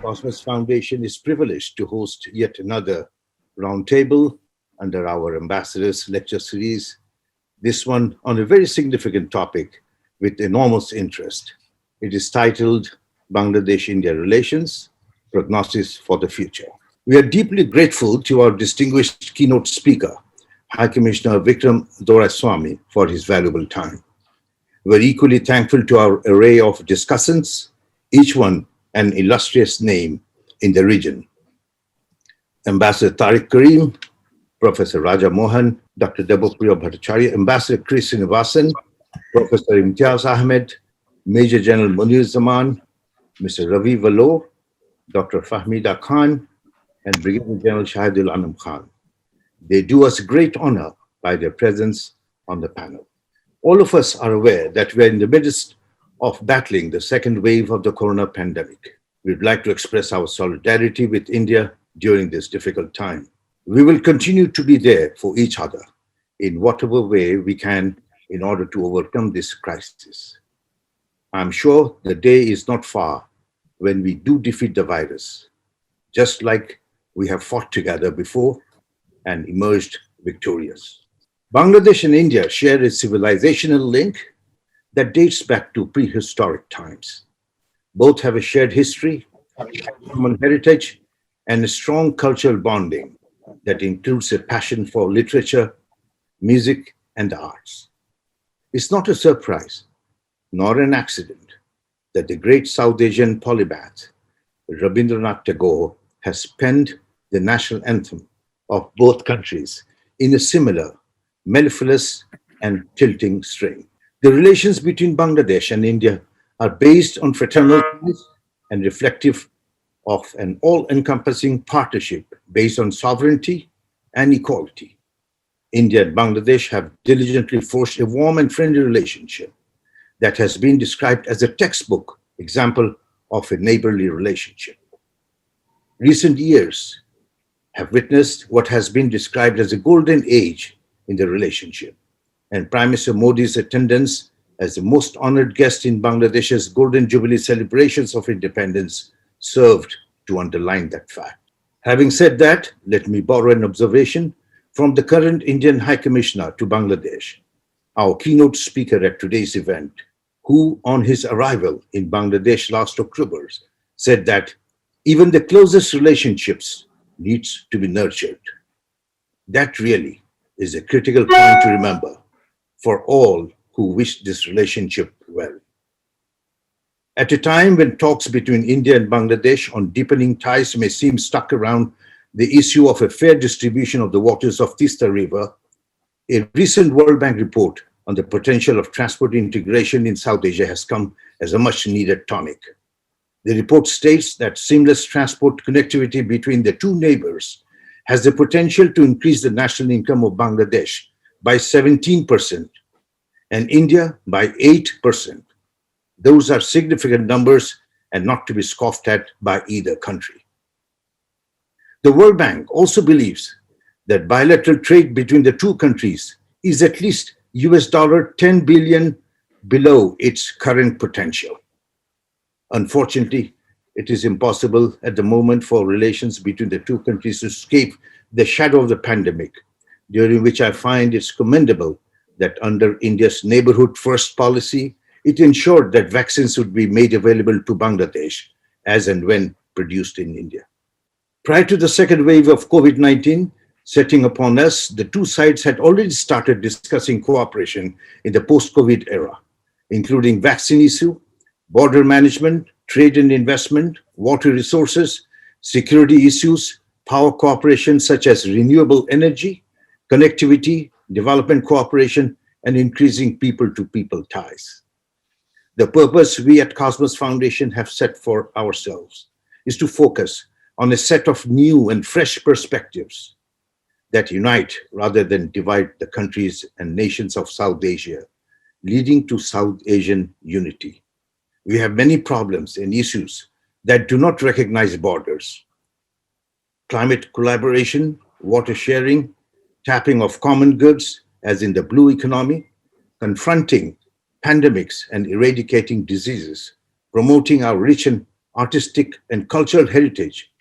Cosmos Foundation is privileged to host yet another roundtable under our Ambassadors Lecture Series, this one on a very significant topic with enormous interest. It is titled Bangladesh-India Relations, Prognosis for the Future. We are deeply grateful to our distinguished keynote speaker, High Commissioner Vikram Doraiswamy, for his valuable time. We're equally thankful to our array of discussants, each one an illustrious name in the region. Ambassador Tariq Karim, Professor Raja Mohan, Dr. Debopriya Bhattacharya, Ambassador Srinivasan, Professor Imtiaz Ahmed, Major General Munir Zaman, Mr. Ravi Valo, Dr. Fahmida Khan, and Brigadier General Shahidul Anam Khan. They do us great honor by their presence on the panel. All of us are aware that we're in the midst of battling the second wave of the corona pandemic. We'd like to express our solidarity with India during this difficult time. We will continue to be there for each other in whatever way we can in order to overcome this crisis. I'm sure the day is not far when we do defeat the virus, just like we have fought together before and emerged victorious. Bangladesh and India share a civilizational link that dates back to prehistoric times. Both have a shared history, common heritage, and a strong cultural bonding that includes a passion for literature, music, and the arts. It's not a surprise, nor an accident, that the great South Asian polymath, Rabindranath Tagore, has penned the national anthem of both countries in a similar, mellifluous, and tilting strain. The relations between Bangladesh and India are based on fraternal ties and reflective of an all-encompassing partnership based on sovereignty and equality. India and Bangladesh have diligently forged a warm and friendly relationship that has been described as a textbook example of a neighborly relationship. Recent years have witnessed what has been described as a golden age in the relationship, and Prime Minister Modi's attendance as the most honored guest in Bangladesh's Golden Jubilee celebrations of independence served to underline that fact. Having said that, let me borrow an observation from the current Indian High Commissioner to Bangladesh, our keynote speaker at today's event, who on his arrival in Bangladesh last October said that even the closest relationships needs to be nurtured. That really is a critical point to remember for all who wish this relationship well. At a time when talks between India and Bangladesh on deepening ties may seem stuck around the issue of a fair distribution of the waters of Tista River, a recent World Bank report on the potential of transport integration in South Asia has come as a much needed tonic. The report states that seamless transport connectivity between the two neighbors has the potential to increase the national income of Bangladesh by 17% and India by 8%. Those are significant numbers and not to be scoffed at by either country. The World Bank also believes that bilateral trade between the two countries is at least $10 billion below its current potential. Unfortunately, it is impossible at the moment for relations between the two countries to escape the shadow of the pandemic, during which I find it's commendable that under India's neighborhood first policy, it ensured that vaccines would be made available to Bangladesh as and when produced in India. Prior to the second wave of COVID-19 setting upon us, the two sides had already started discussing cooperation in the post-COVID era, including vaccine issue, border management, trade and investment, water resources, security issues, power cooperation such as renewable energy, connectivity, development cooperation, and increasing people-to-people ties. The purpose we at Cosmos Foundation have set for ourselves is to focus on a set of new and fresh perspectives that unite rather than divide the countries and nations of South Asia, leading to South Asian unity. We have many problems and issues that do not recognize borders. Climate collaboration, water sharing, tapping of common goods, as in the blue economy, confronting pandemics and eradicating diseases, promoting our rich and artistic and cultural heritage,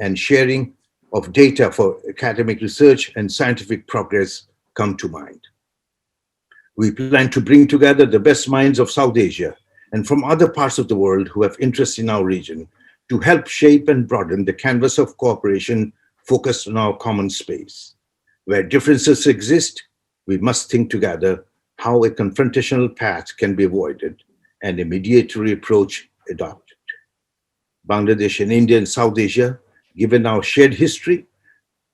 and sharing of data for academic research and scientific progress come to mind. We plan to bring together the best minds of South Asia and from other parts of the world who have interest in our region to help shape and broaden the canvas of cooperation focused on our common space. Where differences exist, we must think together how a confrontational path can be avoided and a mediatory approach adopted. Bangladesh and India and South Asia, given our shared history,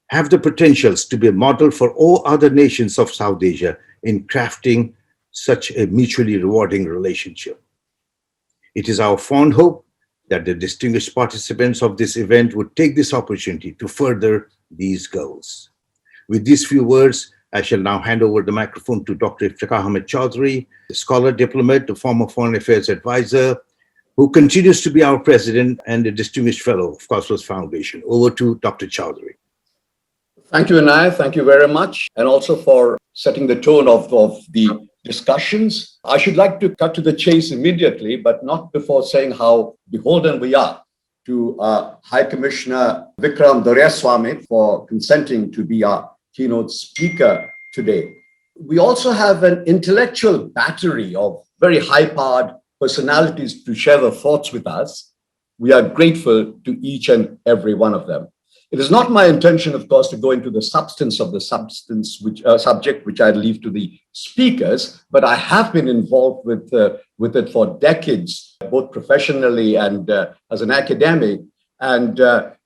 have the potentials to be a model for all other nations of South Asia in crafting such a mutually rewarding relationship. It is our fond hope that the distinguished participants of this event would take this opportunity to further these goals. With these few words, I shall now hand over the microphone to Dr. Iftikhar Ahmed Chaudhry, a scholar diplomat, a former foreign affairs advisor, who continues to be our president and a distinguished fellow of Cosmos Foundation. Over to Dr. Chaudhry. Thank you, Anay. Thank you very much. And also for setting the tone of the discussions. I should like to cut to the chase immediately, but not before saying how beholden we are to High Commissioner Vikram Doraiswamy for consenting to be our keynote speaker today. We also have an intellectual battery of very high-powered personalities to share their thoughts with us. We are grateful to each and every one of them. It is not my intention, of course, to go into the substance of the subject, which I leave to the speakers, but I have been involved with it for decades, both professionally and as an academic, and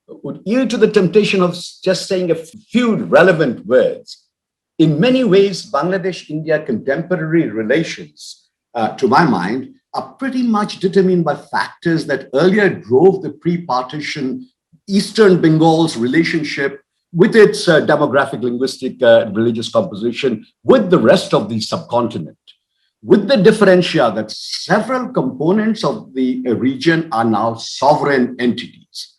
would yield to the temptation of just saying a few relevant words. In many ways, Bangladesh-India contemporary relations, to my mind, are pretty much determined by factors that earlier drove the pre-partition Eastern Bengal's relationship with its demographic, linguistic, religious composition with the rest of the subcontinent, with the differentia that several components of the region are now sovereign entities.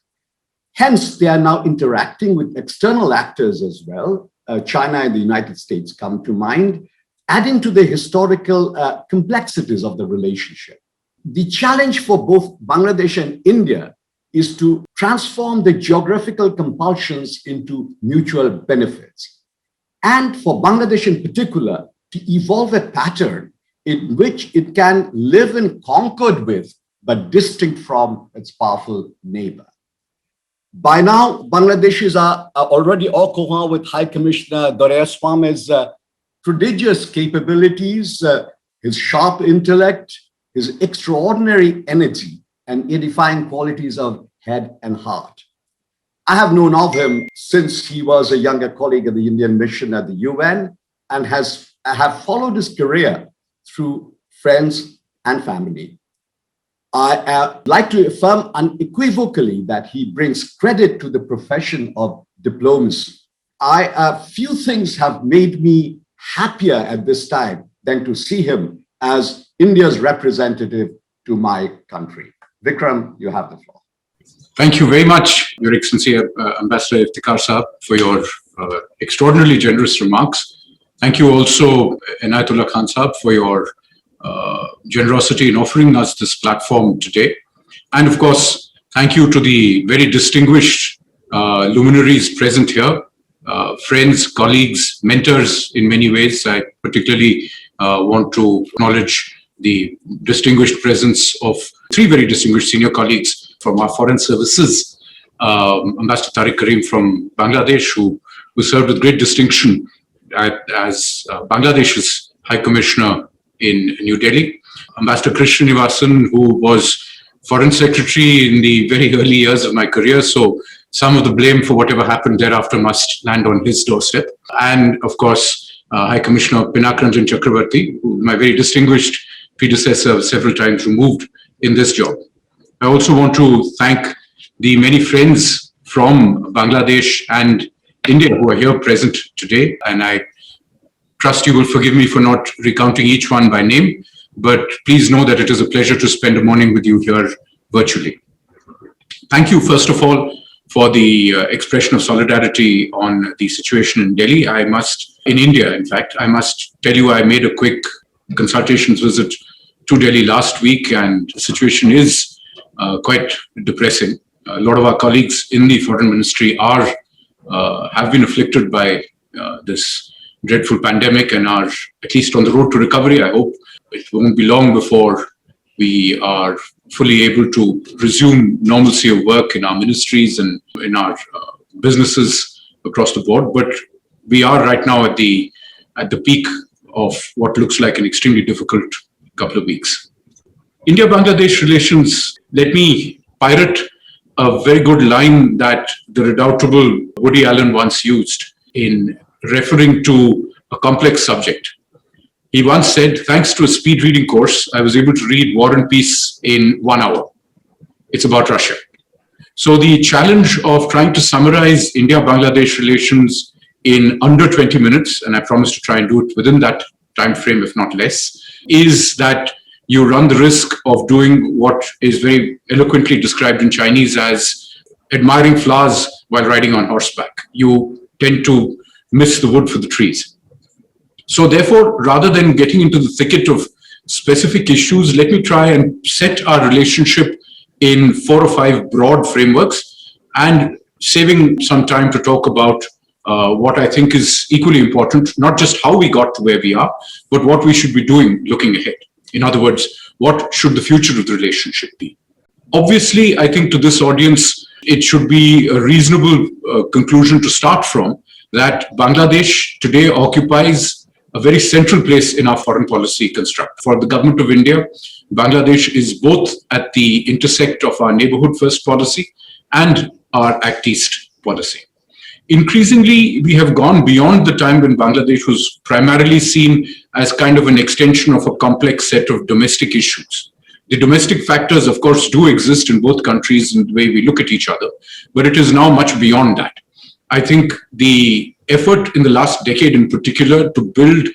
Hence, they are now interacting with external actors as well. China and the United States come to mind, adding to the historical complexities of the relationship. The challenge for both Bangladesh and India is to transform the geographical compulsions into mutual benefits. And for Bangladesh in particular, to evolve a pattern in which it can live in concord with, but distinct from its powerful neighbor. By now, Bangladeshis are already au courant with High Commissioner Doraiswamy's prodigious capabilities, his sharp intellect, his extraordinary energy, and edifying qualities of head and heart. I have known of him since he was a younger colleague of the Indian mission at the UN and have followed his career through friends and family. I like to affirm unequivocally that he brings credit to the profession of diplomacy. Few things have made me happier at this time than to see him as India's representative to my country. Vikram, you have the floor. Thank you very much, Your Excellency, Ambassador Iftikhar Saab, for your extraordinarily generous remarks. Thank you also, Inayatullah Khan Saab, for your generosity in offering us this platform today. And of course, thank you to the very distinguished luminaries present here, friends, colleagues, mentors in many ways. I particularly want to acknowledge the distinguished presence of three very distinguished senior colleagues from our foreign services. Ambassador Tariq Karim from Bangladesh, who served with great distinction as Bangladesh's High Commissioner in New Delhi. Ambassador Srinivasan, who was Foreign Secretary in the very early years of my career, so some of the blame for whatever happened thereafter must land on his doorstep. And of course, High Commissioner Pinakranjan Chakravarti, who my very distinguished predecessor several times removed in this job. I also want to thank the many friends from Bangladesh and India who are here present today, and I trust you will forgive me for not recounting each one by name, but please know that it is a pleasure to spend a morning with you here virtually. Thank you, first of all, for the expression of solidarity on the situation in Delhi. In India, in fact, I must tell you, I made a quick consultations visit to Delhi last week, and the situation is quite depressing. A lot of our colleagues in the foreign ministry have been afflicted by this dreadful pandemic and are at least on the road to recovery. I hope it won't be long before we are fully able to resume normalcy of work in our ministries and in our businesses across the board. But we are right now at the peak of what looks like an extremely difficult couple of weeks. India-Bangladesh relations, let me pirate a very good line that the redoubtable Woody Allen once used in referring to a complex subject. He once said, thanks to a speed reading course, I was able to read War and Peace in 1 hour. It's about Russia. So the challenge of trying to summarize India-Bangladesh relations in under 20 minutes, and I promise to try and do it within that time frame, if not less, is that you run the risk of doing what is very eloquently described in Chinese as admiring flowers while riding on horseback. You tend to miss the wood for the trees. So therefore, rather than getting into the thicket of specific issues, let me try and set our relationship in 4 or 5 broad frameworks and saving some time to talk about what I think is equally important, not just how we got to where we are, but what we should be doing looking ahead. In other words, what should the future of the relationship be? Obviously, I think to this audience, it should be a reasonable conclusion to start from that Bangladesh today occupies a very central place in our foreign policy construct. For the government of India, Bangladesh is both at the intersect of our neighborhood first policy and our Act East policy. Increasingly, we have gone beyond the time when Bangladesh was primarily seen as kind of an extension of a complex set of domestic issues. The domestic factors, of course, do exist in both countries in the way we look at each other, but it is now much beyond that. I think the effort in the last decade in particular to build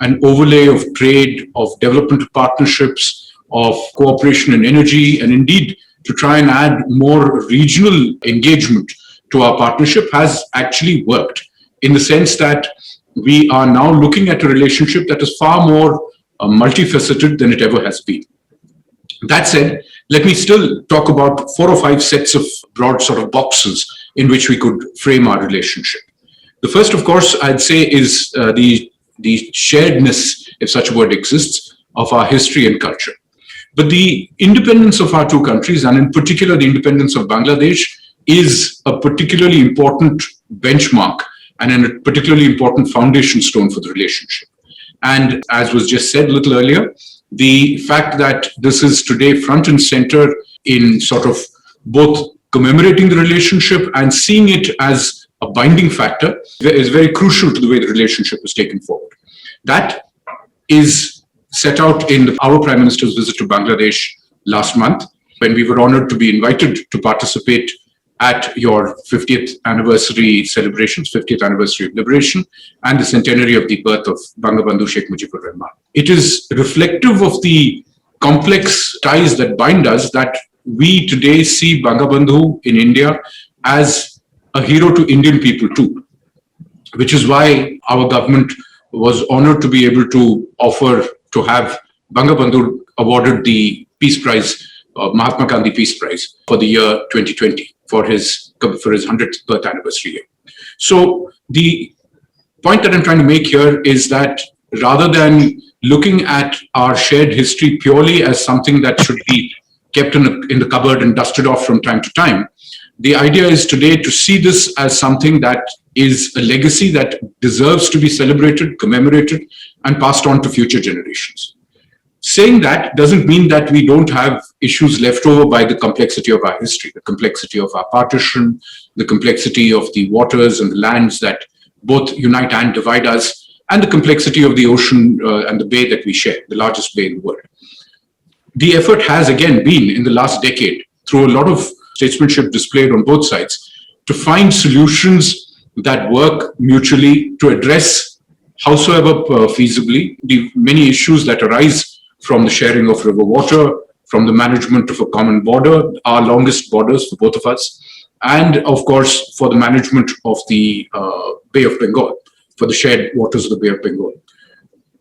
an overlay of trade, of development partnerships, of cooperation in energy, and indeed to try and add more regional engagement to our partnership has actually worked in the sense that we are now looking at a relationship that is far more multifaceted than it ever has been. That said, let me still talk about 4 or 5 sets of broad sort of boxes in which we could frame our relationship. The first, of course, I'd say is the sharedness, if such a word exists, of our history and culture. But the independence of our 2 countries, and in particular the independence of Bangladesh, is a particularly important benchmark and a particularly important foundation stone for the relationship. And as was just said a little earlier, the fact that this is today front and center in sort of both commemorating the relationship and seeing it as a binding factor is very crucial to the way the relationship is taken forward. That is set out in our Prime Minister's visit to Bangladesh last month, when we were honored to be invited to participate at your 50th anniversary celebrations, 50th anniversary of liberation, and the centenary of the birth of Bangabandhu Sheikh Mujibur Rahman. It is reflective of the complex ties that bind us that we today see Bangabandhu in India as a hero to Indian people too, which is why our government was honored to be able to offer to have Bangabandhu awarded the Peace Prize, Mahatma Gandhi Peace Prize for the year 2020 for his 100th birth anniversary year. So the point that I'm trying to make here is that rather than looking at our shared history purely as something that should be kept in the cupboard and dusted off from time to time, the idea is today to see this as something that is a legacy that deserves to be celebrated, commemorated, and passed on to future generations. Saying that doesn't mean that we don't have issues left over by the complexity of our history, the complexity of our partition, the complexity of the waters and the lands that both unite and divide us, and the complexity of the ocean and the bay that we share, the largest bay in the world. The effort has again been in the last decade, through a lot of statesmanship displayed on both sides, to find solutions that work mutually to address, howsoever feasibly, the many issues that arise from the sharing of river water, from the management of a common border, our longest borders for both of us, and of course for the management of the Bay of Bengal, for the shared waters of the Bay of Bengal.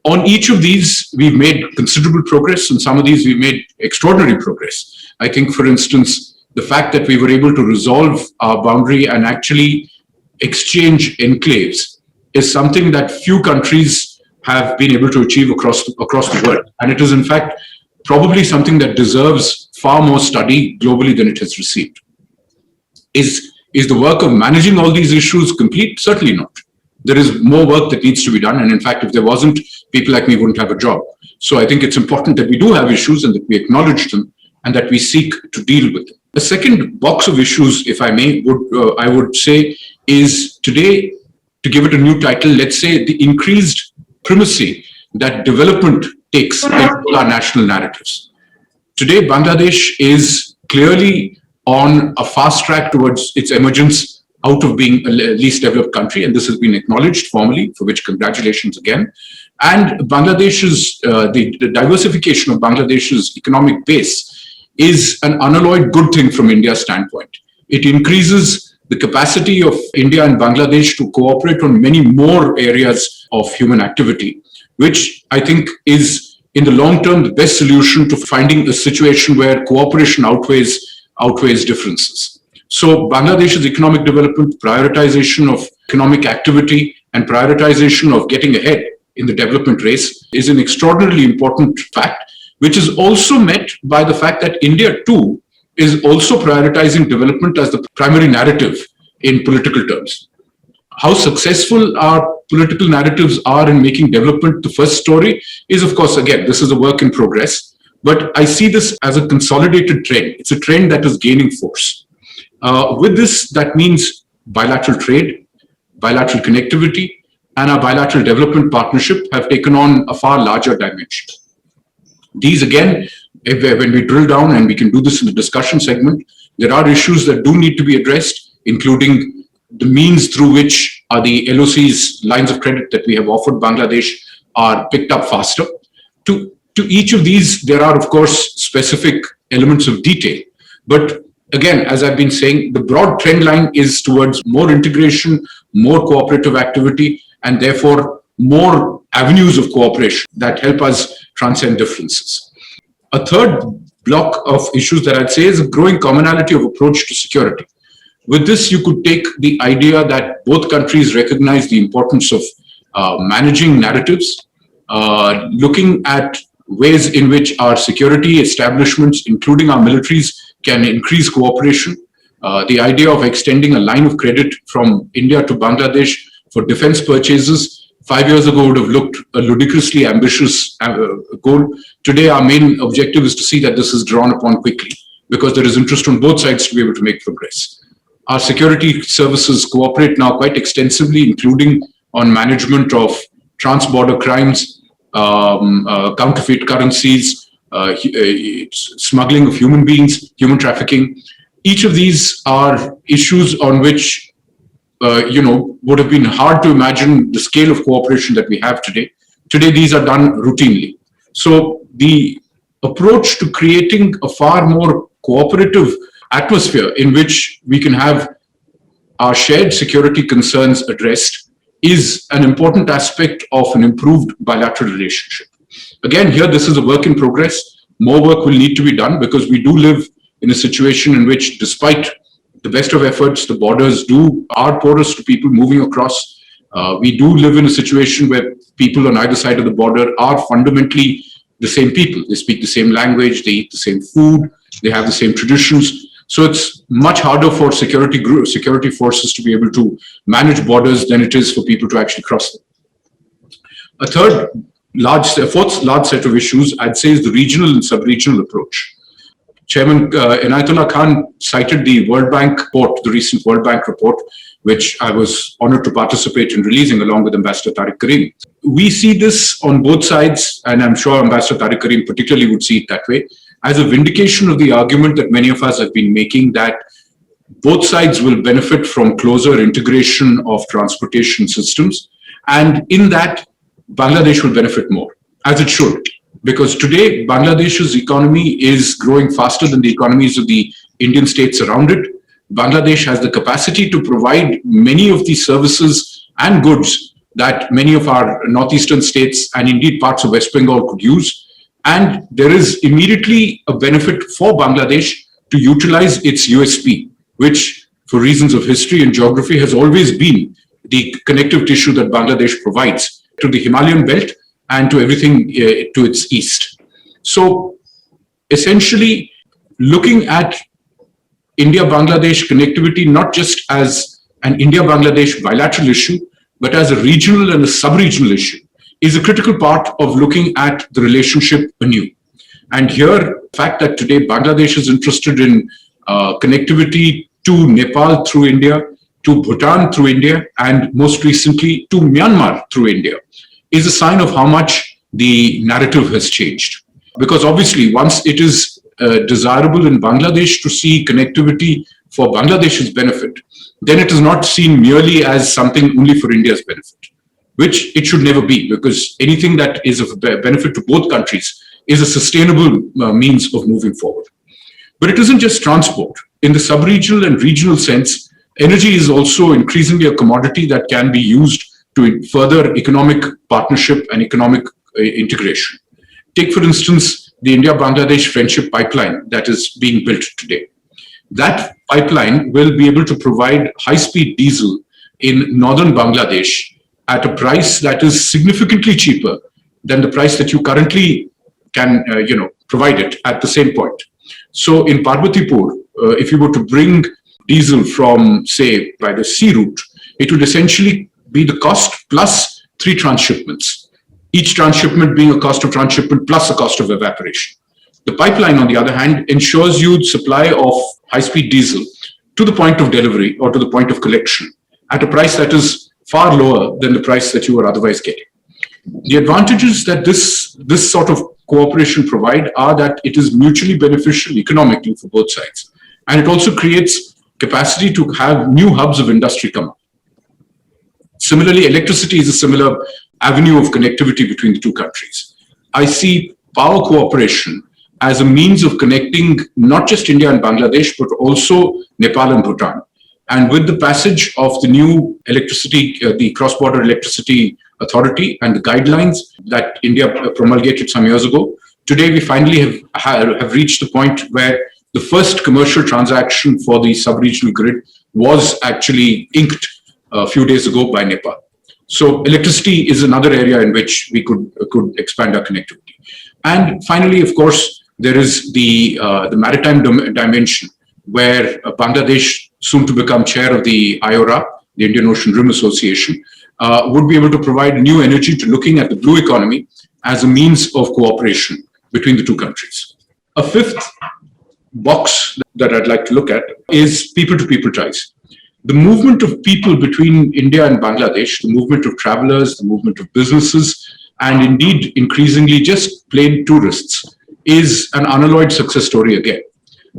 On each of these, we've made considerable progress. On some of these, we've made extraordinary progress. I think, for instance, the fact that we were able to resolve our boundary and actually exchange enclaves is something that few countries have been able to achieve across the world. And it is, in fact, probably something that deserves far more study globally than it has received. Is the work of managing all these issues complete? Certainly not. There is more work that needs to be done. And in fact, if there wasn't, people like me wouldn't have a job. So I think it's important that we do have issues and that we acknowledge them and that we seek to deal with them. The second box of issues, if I may, I would say is today, to give it a new title, let's say the increased primacy that development takes in our national narratives. Today, Bangladesh is clearly on a fast track towards its emergence out of being a least developed country, and this has been acknowledged formally, for which congratulations again. And Bangladesh's, the diversification of Bangladesh's economic base is an unalloyed good thing from India's standpoint. It increases the capacity of India and Bangladesh to cooperate on many more areas of human activity, which I think is, in the long term, the best solution to finding a situation where cooperation outweighs differences. So Bangladesh's economic development, prioritization of economic activity, and prioritization of getting ahead in the development race is an extraordinarily important fact, which is also met by the fact that India too is also prioritizing development as the primary narrative in political terms. How successful our political narratives are in making development the first story is, of course, again, this is a work in progress, but I see this as a consolidated trend. It's a trend that is gaining force. With this, that means bilateral trade, bilateral connectivity, and our bilateral development partnership have taken on a far larger dimension. These, again, when we drill down, and we can do this in the discussion segment, there are issues that do need to be addressed, including the means through which the LOC's lines of credit that we have offered Bangladesh are picked up faster. To each of these, there are, of course, specific elements of detail. But again, as I've been saying, the broad trend line is towards more integration, more cooperative activity, and therefore more avenues of cooperation that help us transcend differences. A third block of issues that I'd say is a growing commonality of approach to security. With this, you could take the idea that both countries recognize the importance of managing narratives, looking at ways in which our security establishments, including our militaries, can increase cooperation. The idea of extending a line of credit from India to Bangladesh for defense purchases 5 years ago would have looked a ludicrously ambitious goal. Today, our main objective is to see that this is drawn upon quickly, because there is interest on both sides to be able to make progress. Our security services cooperate now quite extensively, including on management of trans-border crimes, counterfeit currencies, smuggling of human beings, human trafficking. Each of these are issues on which would have been hard to imagine the scale of cooperation that we have today. Today, these are done routinely. So the approach to creating a far more cooperative atmosphere in which we can have our shared security concerns addressed is an important aspect of an improved bilateral relationship. Again, here, this is a work in progress. More work will need to be done because we do live in a situation in which, despite the best of efforts, the borders are porous to people moving across. We do live in a situation where people on either side of the border are fundamentally the same people. They speak the same language, they eat the same food, they have the same traditions. So it's much harder for security forces to be able to manage borders than it is for people to actually cross them. A fourth large set of issues, I'd say, is the regional and sub-regional approach. Chairman Inayatullah Khan cited the World Bank report, the recent World Bank report, which I was honored to participate in releasing along with Ambassador Tariq Karim. We see this on both sides, and I'm sure Ambassador Tariq Karim particularly would see it that way, as a vindication of the argument that many of us have been making that both sides will benefit from closer integration of transportation systems. And in that, Bangladesh will benefit more, as it should. Because today, Bangladesh's economy is growing faster than the economies of the Indian states around it. Bangladesh has the capacity to provide many of these services and goods that many of our northeastern states and indeed parts of West Bengal could use. And there is immediately a benefit for Bangladesh to utilize its USP, which for reasons of history and geography has always been the connective tissue that Bangladesh provides to the Himalayan belt and to everything to its east. So essentially looking at India-Bangladesh connectivity not just as an India-Bangladesh bilateral issue, but as a regional and a sub-regional issue is a critical part of looking at the relationship anew. And here, the fact that today Bangladesh is interested in connectivity to Nepal through India, to Bhutan through India, and most recently to Myanmar through India, is a sign of how much the narrative has changed. Because obviously, once it is desirable in Bangladesh to see connectivity for Bangladesh's benefit, then it is not seen merely as something only for India's benefit, which it should never be, because anything that is of benefit to both countries is a sustainable means of moving forward. But it isn't just transport. In the sub-regional and regional sense, energy is also increasingly a commodity that can be used to further economic partnership and economic integration. Take, for instance, the India-Bangladesh Friendship Pipeline that is being built today. That pipeline will be able to provide high-speed diesel in northern Bangladesh at a price that is significantly cheaper than the price that you currently can provide it at the same point. So in Parbatipur, if you were to bring diesel from, say, by the sea route, it would essentially be the cost plus 3 transshipments, each transshipment being a cost of transshipment plus a cost of evaporation. The pipeline, on the other hand, ensures you supply of high-speed diesel to the point of delivery or to the point of collection at a price that is far lower than the price that you are otherwise getting. The advantages that this sort of cooperation provide are that it is mutually beneficial economically for both sides. And it also creates capacity to have new hubs of industry come up. Similarly, electricity is a similar avenue of connectivity between the two countries. I see power cooperation as a means of connecting not just India and Bangladesh, but also Nepal and Bhutan. And with the passage of the new electricity, the Cross-Border Electricity Authority and the guidelines that India promulgated some years ago, today we finally have reached the point where the first commercial transaction for the sub-regional grid was actually inked a few days ago by Nepal. So electricity is another area in which we could expand our connectivity. And finally, of course, there is the maritime dimension, where Bangladesh, soon to become chair of the IORA, the Indian Ocean Rim Association, would be able to provide new energy to looking at the blue economy as a means of cooperation between the two countries. A fifth box that I'd like to look at is people-to-people ties. The movement of people between India and Bangladesh, the movement of travelers, the movement of businesses, and indeed increasingly just plain tourists, is an unalloyed success story again.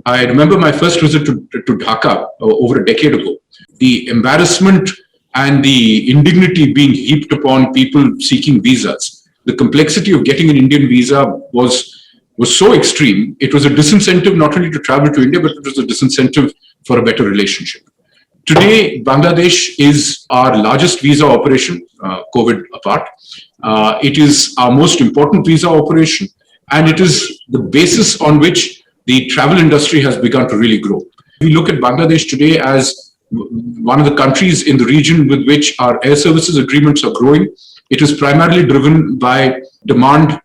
I remember my first visit to Dhaka over a decade ago. The embarrassment and the indignity being heaped upon people seeking visas, the complexity of getting an Indian visa was so extreme. It was a disincentive not only to travel to India, but it was a disincentive for a better relationship. Today, Bangladesh is our largest visa operation, COVID apart. It is our most important visa operation, and it is the basis on which the travel industry has begun to really grow. We look at Bangladesh today as one of the countries in the region with which our air services agreements are growing. It is primarily driven by demand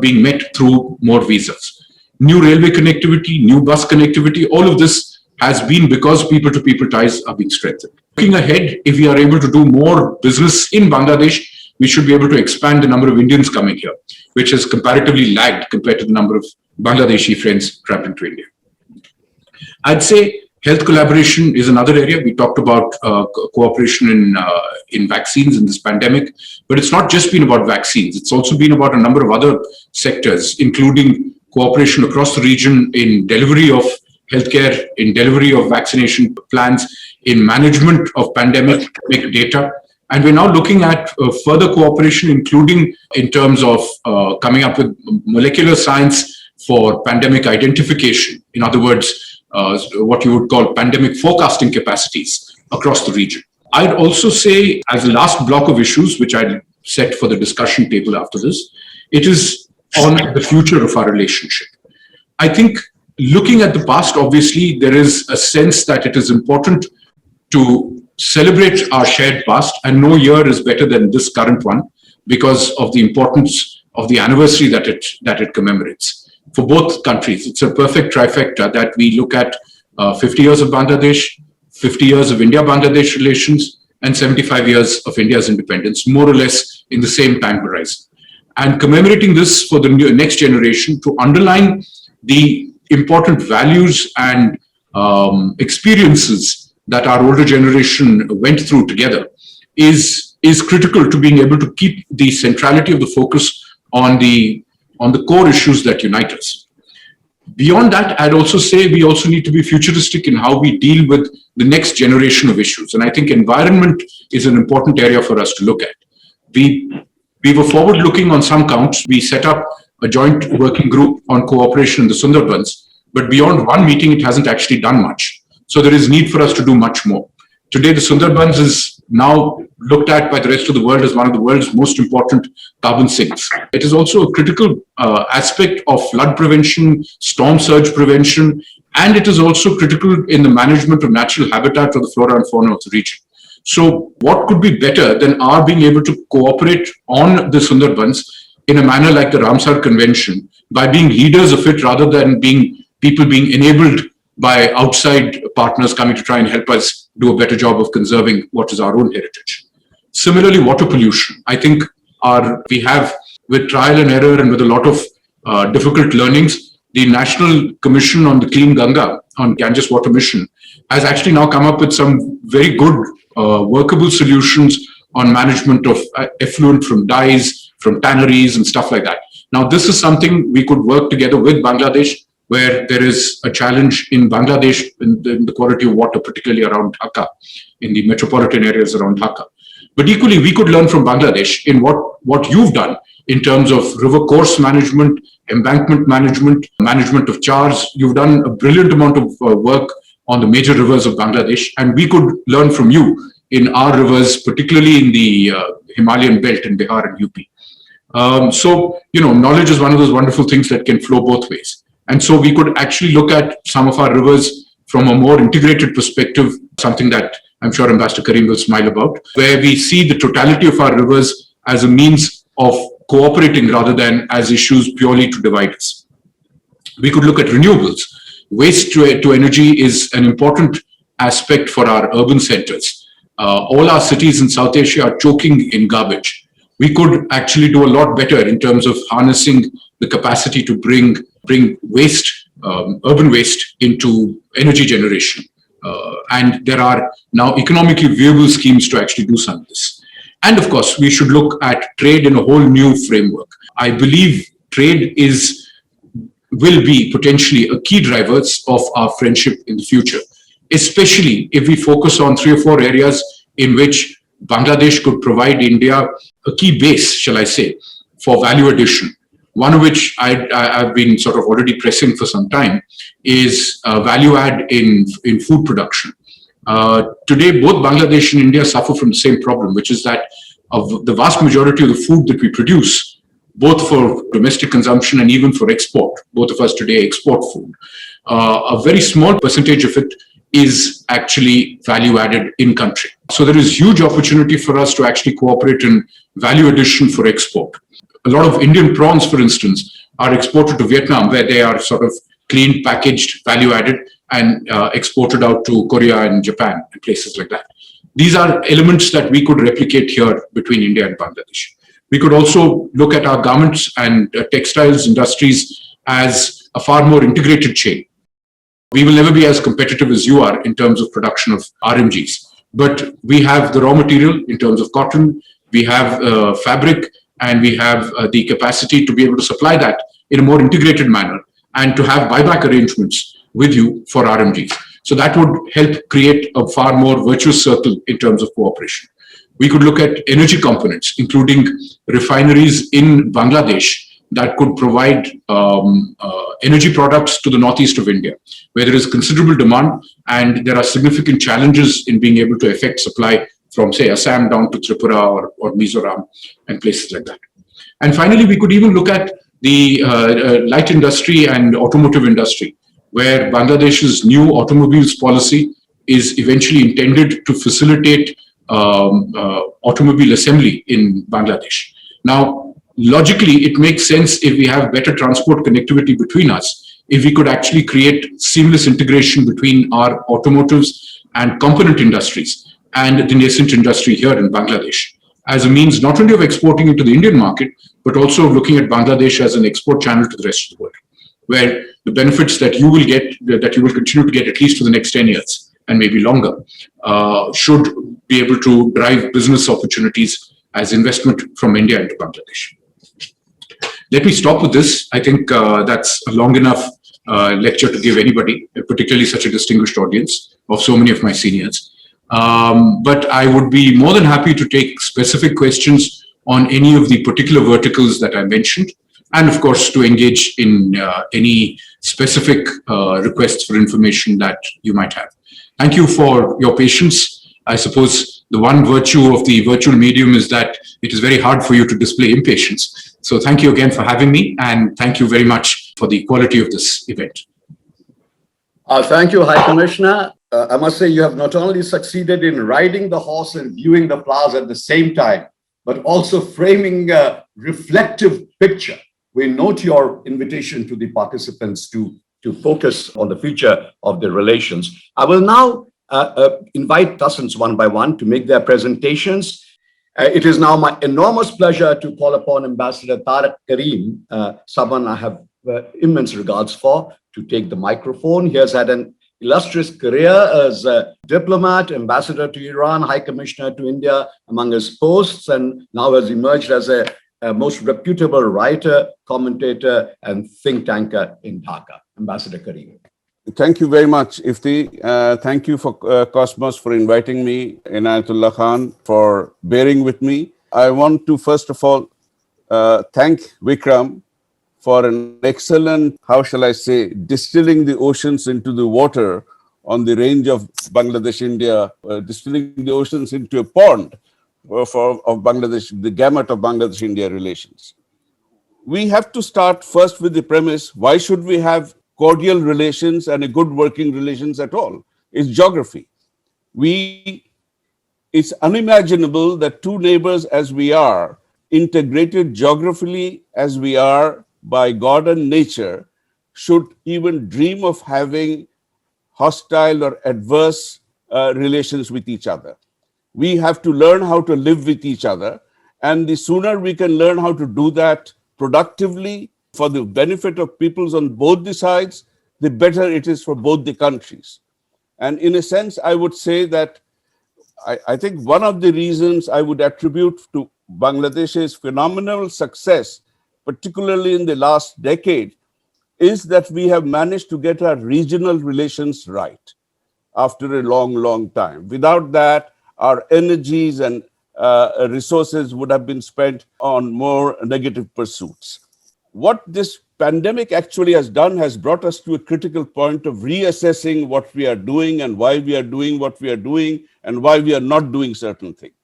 being met through more visas. New railway connectivity, new bus connectivity, all of this has been because people-to-people ties are being strengthened. Looking ahead, if we are able to do more business in Bangladesh, we should be able to expand the number of Indians coming here, which has comparatively lagged compared to the number of Bangladeshi friends traveling to India. I'd say health collaboration is another area. We talked about cooperation in vaccines in this pandemic, but it's not just been about vaccines. It's also been about a number of other sectors, including cooperation across the region in delivery of healthcare, in delivery of vaccination plans, in management of pandemic data. And we're now looking at further cooperation, including in terms of coming up with molecular science for pandemic identification. In other words, what you would call pandemic forecasting capacities across the region. I'd also say, as the last block of issues, which I'd set for the discussion table after this, it is on the future of our relationship. I think looking at the past, obviously, there is a sense that it is important to celebrate our shared past, and no year is better than this current one because of the importance of the anniversary that it commemorates. For both countries, it's a perfect trifecta that we look at 50 years of Bangladesh, 50 years of India-Bangladesh relations, and 75 years of India's independence, more or less in the same time horizon. And commemorating this for the next generation to underline the important values and experiences that our older generation went through together is critical to being able to keep the centrality of the focus on the core issues that unite us. Beyond that, I'd also say we also need to be futuristic in how we deal with the next generation of issues. And I think environment is an important area for us to look at. We were forward-looking on some counts. We set up a joint working group on cooperation in the Sundarbans, but beyond one meeting, it hasn't actually done much. So there is need for us to do much more. Today, the Sundarbans is now looked at by the rest of the world as one of the world's most important carbon sinks. It is also a critical aspect of flood prevention, storm surge prevention, and it is also critical in the management of natural habitat for the flora and fauna of the region. So what could be better than our being able to cooperate on the Sundarbans in a manner like the Ramsar Convention by being leaders of it rather than people being enabled by outside partners coming to try and help us do a better job of conserving what is our own heritage. Similarly, water pollution. I think we have, with trial and error and with a lot of difficult learnings, the National Commission on the Clean Ganga, on Ganges Water Mission, has actually now come up with some very good workable solutions on management of effluent from dyes, from tanneries and stuff like that. Now, this is something we could work together with Bangladesh, where there is a challenge in Bangladesh in the quality of water, particularly around Dhaka, in the metropolitan areas around Dhaka. But equally, we could learn from Bangladesh in what you've done in terms of river course management, embankment management, management of chars. You've done a brilliant amount of work on the major rivers of Bangladesh, and we could learn from you in our rivers, particularly in the Himalayan belt in Bihar and UP. So, knowledge is one of those wonderful things that can flow both ways. And so we could actually look at some of our rivers from a more integrated perspective, something that I'm sure Ambassador Karim will smile about, where we see the totality of our rivers as a means of cooperating rather than as issues purely to divide us. We could look at renewables. Waste to energy is an important aspect for our urban centers. All our cities in South Asia are choking in garbage. We could actually do a lot better in terms of harnessing the capacity to bring waste, urban waste, into energy generation. And there are now economically viable schemes to actually do some of this. And of course, we should look at trade in a whole new framework. I believe trade will be potentially a key driver of our friendship in the future, especially if we focus on 3 or 4 areas in which Bangladesh could provide India a key base, shall I say, for value addition. One of which I've been sort of already pressing for some time is value add in food production. Today, both Bangladesh and India suffer from the same problem, which is that of the vast majority of the food that we produce, both for domestic consumption and even for export, both of us today export food, a very small percentage of it is actually value added in country. So there is huge opportunity for us to actually cooperate in value addition for export. A lot of Indian prawns, for instance, are exported to Vietnam, where they are sort of cleaned, packaged, value added, and exported out to Korea and Japan and places like that. These are elements that we could replicate here between India and Bangladesh. We could also look at our garments and textiles industries as a far more integrated chain. We will never be as competitive as you are in terms of production of RMGs, but we have the raw material in terms of cotton, we have fabric, and we have the capacity to be able to supply that in a more integrated manner and to have buyback arrangements with you for RMGs. So that would help create a far more virtuous circle in terms of cooperation. We could look at energy components, including refineries in Bangladesh that could provide energy products to the northeast of India, where there is considerable demand and there are significant challenges in being able to effect supply from, say, Assam down to Tripura or Mizoram and places like that. And finally, we could even look at the light industry and automotive industry, where Bangladesh's new automobiles policy is eventually intended to facilitate automobile assembly in Bangladesh. Now, logically, it makes sense if we have better transport connectivity between us, if we could actually create seamless integration between our automotives and component industries and the nascent industry here in Bangladesh, as a means not only of exporting into the Indian market, but also of looking at Bangladesh as an export channel to the rest of the world, where the benefits that you will get, that you will continue to get at least for the next 10 years and maybe longer, should be able to drive business opportunities as investment from India into Bangladesh. Let me stop with this. I think that's a long enough lecture to give anybody, particularly such a distinguished audience of so many of my seniors. But I would be more than happy to take specific questions on any of the particular verticals that I mentioned, and of course to engage in any specific requests for information that you might have. Thank you for your patience. I suppose the one virtue of the virtual medium is that it is very hard for you to display impatience. So thank you again for having me, and thank you very much for the quality of this event. Thank you, High Commissioner. I must say you have not only succeeded in riding the horse and viewing the flowers at the same time, but also framing a reflective picture. We note your invitation to the participants to focus on the future of the relations. I will now invite cousins one by one to make their presentations. It is now my enormous pleasure to call upon Ambassador Tariq Karim, someone I have immense regards for, to take the microphone. He has had an illustrious career as a diplomat, ambassador to Iran, high commissioner to India, among his posts, and now has emerged as a most reputable writer, commentator, and think tanker in Dhaka. Ambassador Karim. Thank you very much, Ifti. Thank you for Cosmos for inviting me, Inayatullah Khan for bearing with me. I want to first of all thank Vikram for an excellent, how shall I say, distilling the oceans into the water on the range of Bangladesh, India, distilling the oceans into a pond of Bangladesh, the gamut of Bangladesh-India relations. We have to start first with the premise, why should we have cordial relations and a good working relations at all? It's geography. It's unimaginable that two neighbors as we are, integrated geographically as we are by God and nature, should even dream of having hostile or adverse relations with each other. We have to learn how to live with each other, and the sooner we can learn how to do that productively for the benefit of peoples on both the sides, the better it is for both the countries. And in a sense, I would say that I think one of the reasons I would attribute to Bangladesh's phenomenal success, particularly in the last decade, is that we have managed to get our regional relations right after a long, long time. Without that, our energies and resources would have been spent on more negative pursuits. What this pandemic actually has done has brought us to a critical point of reassessing what we are doing and why we are doing what we are doing and why we are not doing certain things.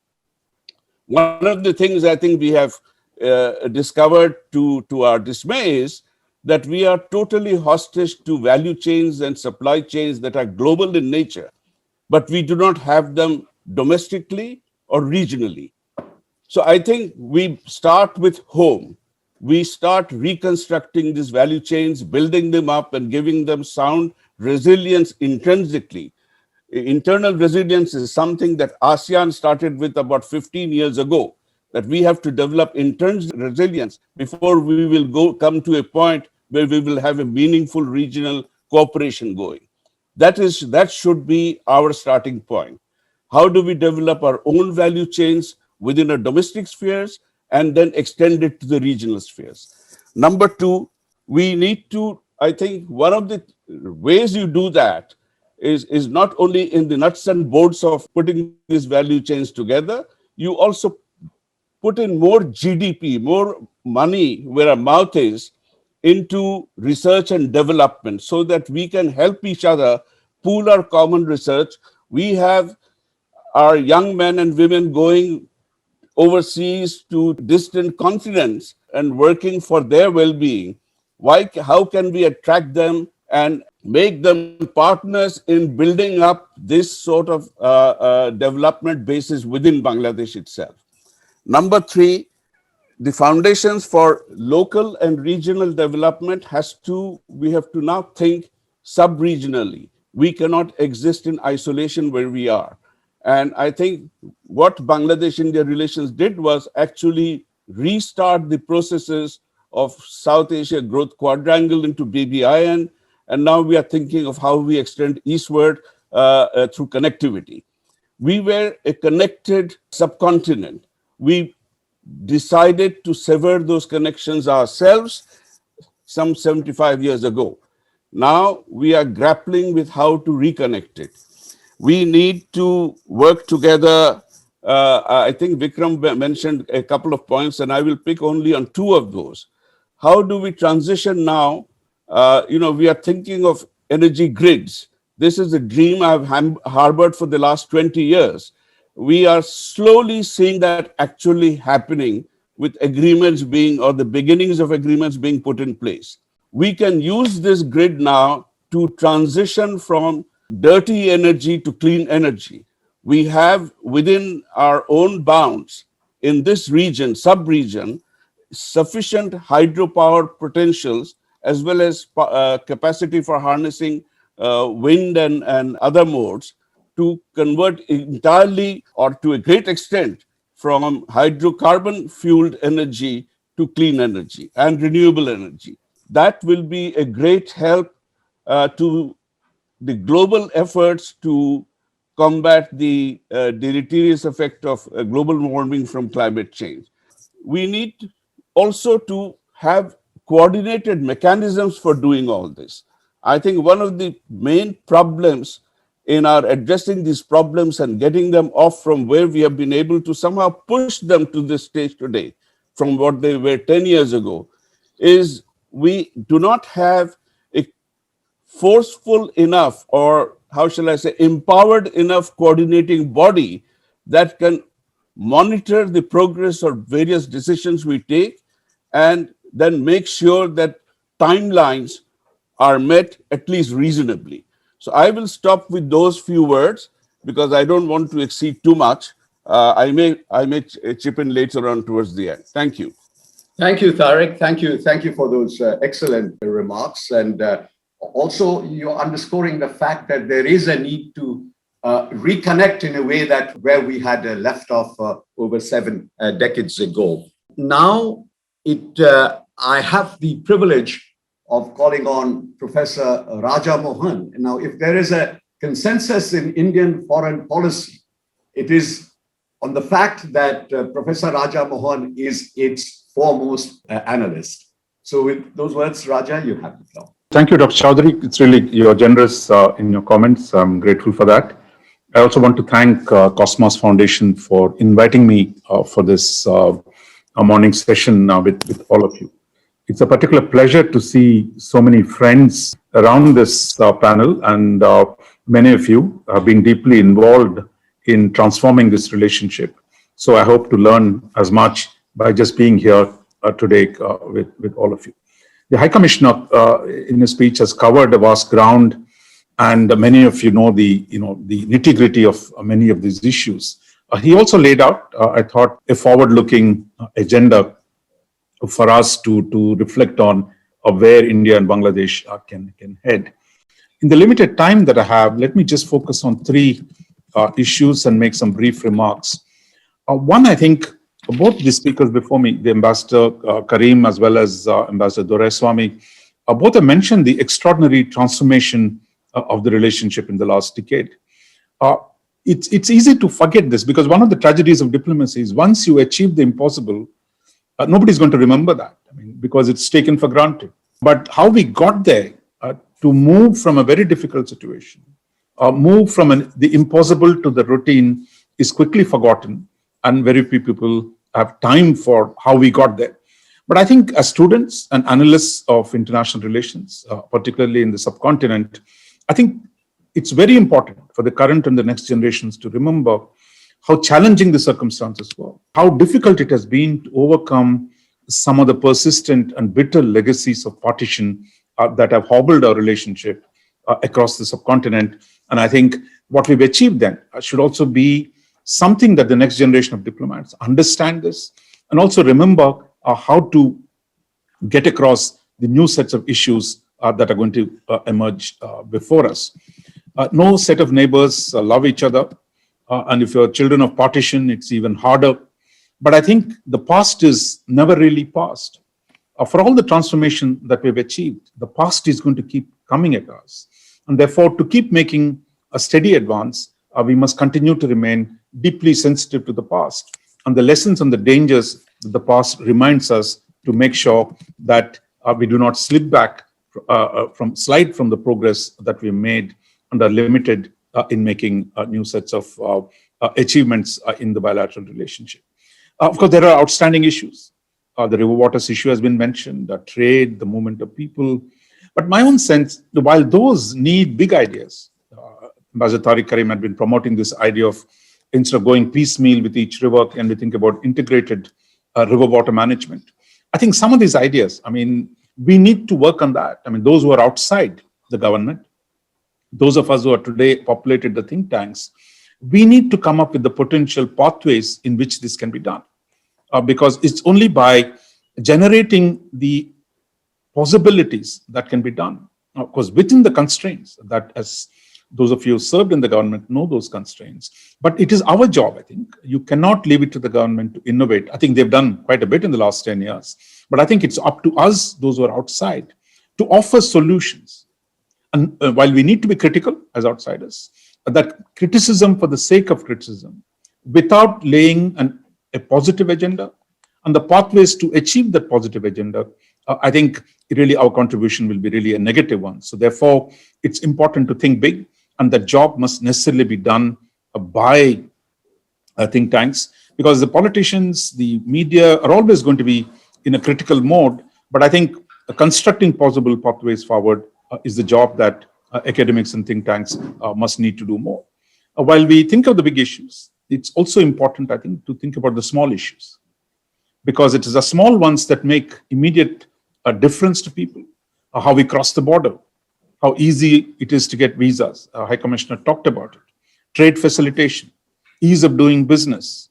One of the things I think we have discovered to our dismay is that we are totally hostage to value chains and supply chains that are global in nature, but we do not have them domestically or regionally. So I think we start with home. We start reconstructing these value chains, building them up and giving them sound resilience intrinsically. Internal resilience is something that ASEAN started with about 15 years ago, that we have to develop intrinsic resilience before we will come to a point where we will have a meaningful regional cooperation going. That should be our starting point. How do we develop our own value chains within our domestic spheres and then extend it to the regional spheres? Number two, we need to, I think one of the ways you do that is not only in the nuts and bolts of putting these value chains together, you also put in more GDP, more money where our mouth is, into research and development so that we can help each other pool our common research. We have our young men and women going overseas to distant continents and working for their well-being, how can we attract them and make them partners in building up this sort of development basis within Bangladesh itself? Number three, the foundations for local and regional development we have to now think sub-regionally. We cannot exist in isolation where we are. And I think what Bangladesh-India relations did was actually restart the processes of South Asia growth quadrangle into BBIN. And now we are thinking of how we extend eastward through connectivity. We were a connected subcontinent. We decided to sever those connections ourselves some 75 years ago. Now we are grappling with how to reconnect it. We need to work together. I think Vikram mentioned a couple of points, and I will pick only on two of those. How do we transition now? We are thinking of energy grids. This is a dream I've harbored for the last 20 years. We are slowly seeing that actually happening with agreements or the beginnings of agreements being put in place. We can use this grid now to transition from dirty energy to clean energy. We have within our own bounds in this region, sub-region, sufficient hydropower potentials as well as capacity for harnessing wind and other modes to convert entirely or to a great extent from hydrocarbon fueled energy to clean energy and renewable energy. That will be a great help to the global efforts to combat the deleterious effect of global warming from climate change. We need also to have coordinated mechanisms for doing all this. I think one of the main problems in our addressing these problems and getting them off from where we have been able to somehow push them to this stage today from what they were 10 years ago is we do not have a forceful enough, or how shall I say, empowered enough coordinating body that can monitor the progress of various decisions we take and then make sure that timelines are met at least reasonably. So I will stop with those few words because I don't want to exceed too much. I may chip in later on towards the end. Thank you. Thank you, Tariq. Thank you for those excellent remarks. And also, you're underscoring the fact that there is a need to reconnect in a way that where we had left off over 7 decades ago. Now, I have the privilege of calling on Professor Raja Mohan. Now, if there is a consensus in Indian foreign policy, it is on the fact that Professor Raja Mohan is its foremost analyst. So with those words, Raja, you have the floor. Thank you, Dr. Chowdhury. It's really, you're generous in your comments. I'm grateful for that. I also want to thank Cosmos Foundation for inviting me for this morning session with all of you. It's a particular pleasure to see so many friends around this panel, and many of you have been deeply involved in transforming this relationship. So I hope to learn as much by just being here today with all of you. The High Commissioner, in his speech, has covered a vast ground, and many of you know the nitty-gritty of many of these issues. He also laid out, I thought, a forward-looking agenda for us to reflect on where India and Bangladesh can head. In the limited time that I have, let me just focus on 3 issues and make some brief remarks. One, I think, both the speakers before me, the Ambassador Karim as well as Ambassador Doraiswamy, both have mentioned the extraordinary transformation of the relationship in the last decade. It's easy to forget this because one of the tragedies of diplomacy is once you achieve the impossible, nobody's going to remember that, because it's taken for granted. But how we got there to move from a very difficult situation, move from the impossible to the routine is quickly forgotten, and very few people have time for how we got there. But I think as students and analysts of international relations, particularly in the subcontinent, I think it's very important for the current and the next generations to remember how challenging the circumstances were, how difficult it has been to overcome some of the persistent and bitter legacies of partition that have hobbled our relationship across the subcontinent. And I think what we've achieved then should also be something that the next generation of diplomats understand this and also remember how to get across the new sets of issues that are going to emerge before us. No set of neighbors love each other. And if you're children of partition, it's even harder. But I think the past is never really past. For all the transformation that we've achieved, the past is going to keep coming at us. And therefore, to keep making a steady advance, we must continue to remain deeply sensitive to the past and the lessons and the dangers that the past reminds us to make sure that we do not slip back slide from the progress that we made and are limited in making new sets of achievements in the bilateral relationship. Of course, there are outstanding issues. The river waters issue has been mentioned, the trade, the movement of people. But my own sense, while those need big ideas, Ambassador Tariq Karim had been promoting this idea of instead of going piecemeal with each river, can we think about integrated river water management? I think some of these ideas, I mean, we need to work on that. I mean, those who are outside the government, those of us who are today populated the think tanks, we need to come up with the potential pathways in which this can be done. Because it's only by generating the possibilities that can be done. Of course, within the constraints that, as those of you who served in the government know those constraints. But it is our job, I think. You cannot leave it to the government to innovate. I think they've done quite a bit in the last 10 years. But I think it's up to us, those who are outside, to offer solutions. And while we need to be critical as outsiders, that criticism for the sake of criticism, without laying a positive agenda and the pathways to achieve that positive agenda, I think really our contribution will be really a negative one. So therefore, it's important to think big, and that job must necessarily be done by think tanks, because the politicians, the media are always going to be in a critical mode. But I think constructing possible pathways forward is the job that academics and think tanks must need to do more. While we think of the big issues, it's also important, I think, to think about the small issues, because it is the small ones that make immediate difference to people. How we cross the border, how easy it is to get visas. High Commissioner talked about it. Trade facilitation, ease of doing business,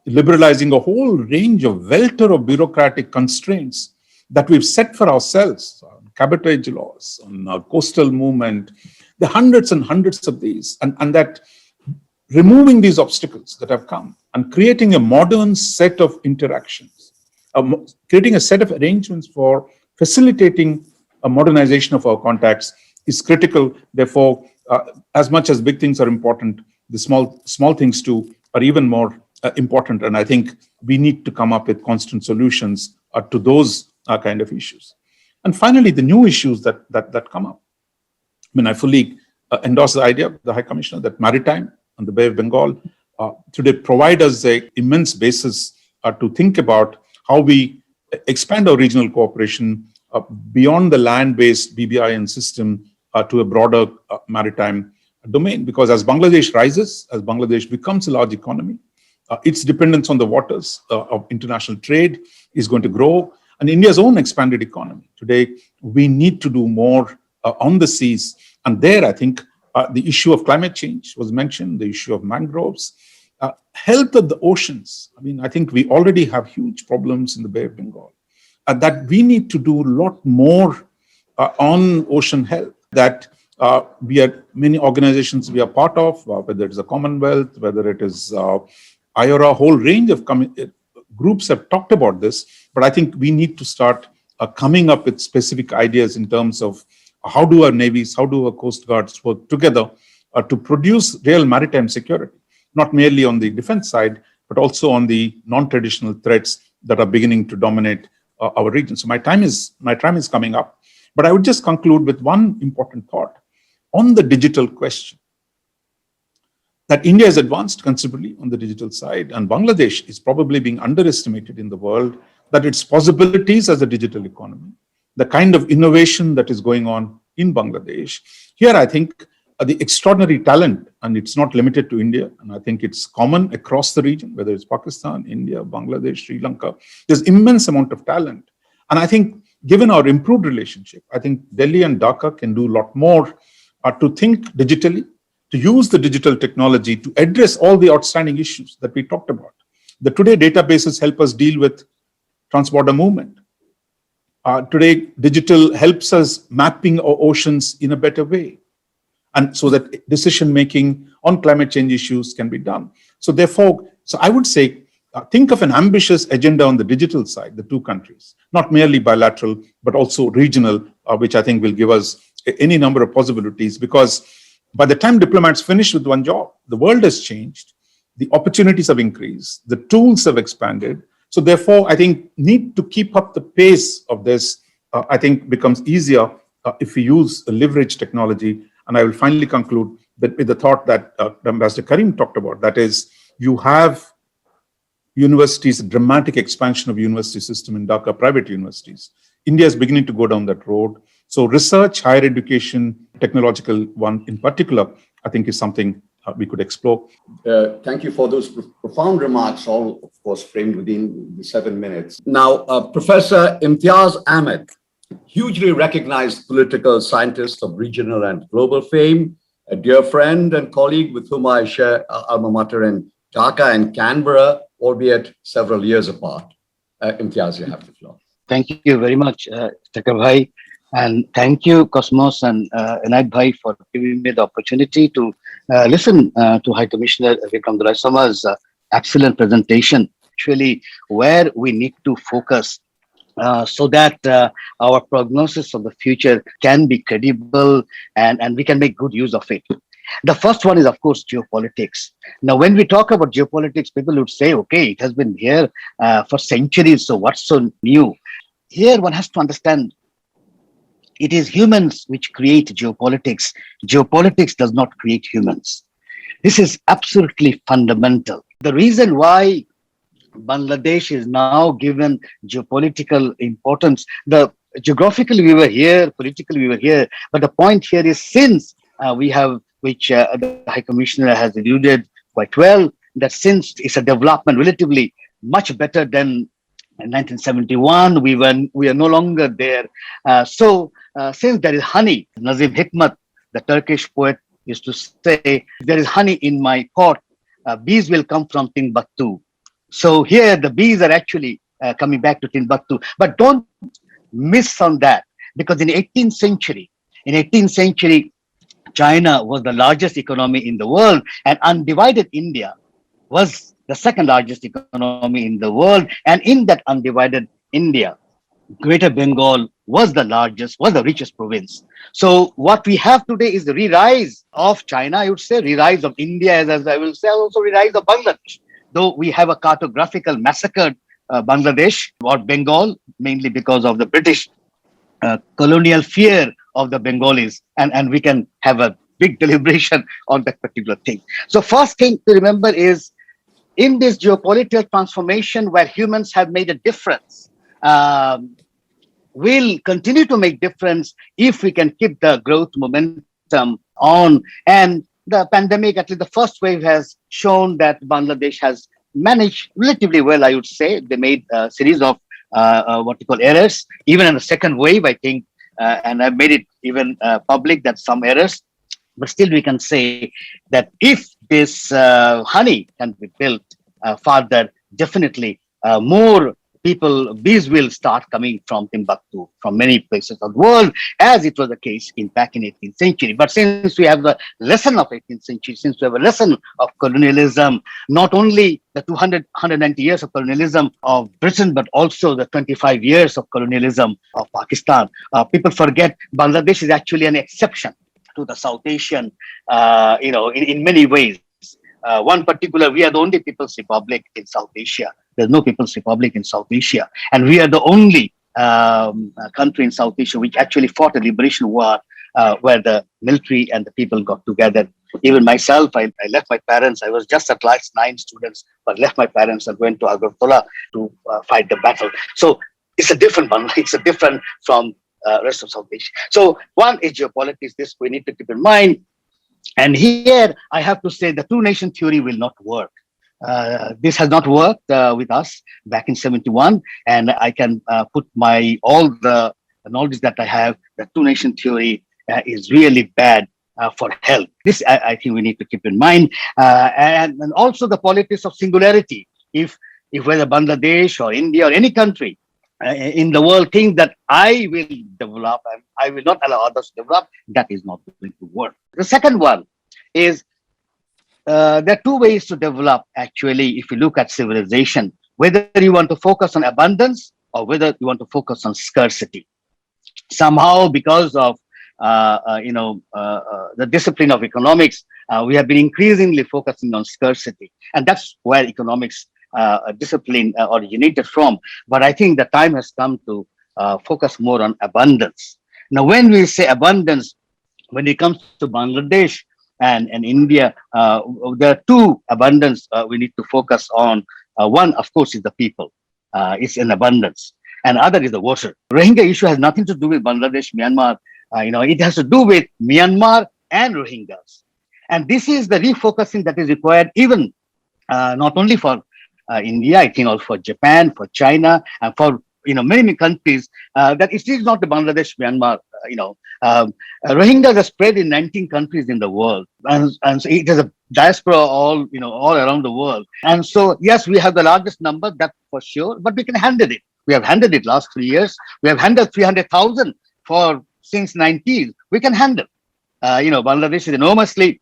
liberalizing a whole range of welter of bureaucratic constraints that we've set for ourselves, cabotage laws, on coastal movement, the hundreds and hundreds of these, and that removing these obstacles that have come and creating a modern set of interactions, creating a set of arrangements for facilitating a modernization of our contacts is critical. Therefore, as much as big things are important, the small things too are even more important. And I think we need to come up with constant solutions to those kind of issues. And finally, the new issues that come up. I mean, I fully endorse the idea of the High Commissioner that maritime and the Bay of Bengal today provide us an immense basis to think about how we expand our regional cooperation beyond the land-based BBIN system to a broader maritime domain. Because as Bangladesh rises, as Bangladesh becomes a large economy, its dependence on the waters of international trade is going to grow. And India's own expanded economy. Today, we need to do more on the seas. And there, I think, the issue of climate change was mentioned, the issue of mangroves, health of the oceans. I mean, I think we already have huge problems in the Bay of Bengal. That we need to do a lot more on ocean health, that we are many organizations we are part of, whether it's the Commonwealth, whether it is IORA, a whole range of groups have talked about this, but I think we need to start coming up with specific ideas in terms of how do our navies, how do our coast guards work together to produce real maritime security, not merely on the defense side, but also on the non-traditional threats that are beginning to dominate our region. So my time is coming up, but I would just conclude with one important thought on the digital question. That India has advanced considerably on the digital side, and Bangladesh is probably being underestimated in the world, that its possibilities as a digital economy, the kind of innovation that is going on in Bangladesh. Here, I think the extraordinary talent, and it's not limited to India, and I think it's common across the region, whether it's Pakistan, India, Bangladesh, Sri Lanka. There's immense amount of talent. And I think given our improved relationship, I think Delhi and Dhaka can do a lot more to think digitally, to use the digital technology to address all the outstanding issues that we talked about. The today databases help us deal with transborder movement. Today, digital helps us mapping our oceans in a better way, and so that decision making on climate change issues can be done. So therefore, I would say, think of an ambitious agenda on the digital side, the two countries, not merely bilateral, but also regional, which I think will give us any number of possibilities, because by the time diplomats finish with one job, the world has changed, the opportunities have increased, the tools have expanded. So therefore, I think need to keep up the pace of this, I think becomes easier if we use leverage technology. And I will finally conclude that with the thought that Ambassador Karim talked about, that is, you have universities, a dramatic expansion of university system in Dhaka, private universities. India is beginning to go down that road. So research, higher education, technological one in particular, I think is something we could explore. Thank you for those profound remarks, all, of course, framed within the 7 minutes. Now, Professor Imtiaz Ahmed, hugely recognized political scientist of regional and global fame, a dear friend and colleague with whom I share alma mater in Dhaka and Canberra, albeit several years apart. Imtiaz, you have the floor. Thank you very much, Takar Bhai. And thank you, Cosmos and Inayat Bhai, for giving me the opportunity to listen to High Commissioner Vikram Doraisama's excellent presentation, actually where we need to focus so that our prognosis of the future can be credible and we can make good use of it. The first one is, of course, geopolitics. Now, when we talk about geopolitics, people would say, okay, it has been here for centuries, so what's so new? Here, one has to understand it is humans which create geopolitics. Geopolitics does not create humans. This is absolutely fundamental. The reason why Bangladesh is now given geopolitical importance, geographically we were here, politically we were here, but the point here is since we have, which the High Commissioner has alluded quite well, that since it's a development relatively much better than in 1971, we are no longer there. Since there is honey, Nazim Hikmat, the Turkish poet, used to say, there is honey in my pot, bees will come from Timbuktu. So here the bees are actually coming back to Timbuktu. But don't miss on that, because in 18th century, China was the largest economy in the world, and undivided India was the second largest economy in the world. And in that undivided India, Greater Bengal was the richest province. So what we have today is the re-rise of China, I would say, re-rise of India, as I will say, also re-rise of Bangladesh. Though we have a cartographical massacred Bangladesh or Bengal, mainly because of the British colonial fear of the Bengalis, and we can have a big deliberation on that particular thing. So first thing to remember is, in this geopolitical transformation where humans have made a difference, will continue to make difference if we can keep the growth momentum on. And the pandemic, at least the first wave, has shown that Bangladesh has managed relatively well, I would say. They made a series of what we call errors. Even in the second wave, I think, and I made it even public that some errors, but still we can say that if this honey can be built further, definitely more bees will start coming from Timbuktu, from many places of the world, as it was the case back in 18th century. But since we have the lesson of 18th century, since we have a lesson of colonialism, not only the 190 years of colonialism of Britain, but also the 25 years of colonialism of Pakistan, people forget Bangladesh is actually an exception to the South Asian, in many ways. One particular, we are the only People's Republic in South Asia. There's no People's Republic in South Asia. And we are the only country in South Asia which actually fought a liberation war where the military and the people got together. Even myself, I left my parents. I was just at class 9 students, but left my parents and went to Agartala to fight the battle. So it's a different one. It's a different from rest of South Asia. So one is geopolitics. This we need to keep in mind. And here I have to say the two-nation theory will not work. This has not worked with us back in 71, and I can put all the knowledge that I have. The two-nation theory is really bad for health. This I think we need to keep in mind, and also the politics of singularity. If whether Bangladesh or India or any country in the world think that I will develop and I will not allow others to develop, that is not going to work. The second one is there are two ways to develop, actually, if you look at civilization, whether you want to focus on abundance or whether you want to focus on scarcity. Somehow, because of the discipline of economics, we have been increasingly focusing on scarcity, and that's where economics discipline originated from. But I think the time has come to focus more on abundance. Now, when we say abundance, when it comes to Bangladesh and India, there are two abundance we need to focus on. One, of course, is the people. It's in abundance. And other is the water. Rohingya issue has nothing to do with Bangladesh, Myanmar. It has to do with Myanmar and Rohingyas. And this is the refocusing that is required, even not only for India, I think also for Japan, for China, and for many countries, that it is not the Bangladesh, Myanmar. Rohingyas are spread in 19 countries in the world, and so it is a diaspora all around the world. And so yes, we have the largest number, that for sure, but we can handle it. We have handled it last 3 years. We have handled 300,000 since 90s. We can handle. Bangladesh is enormously,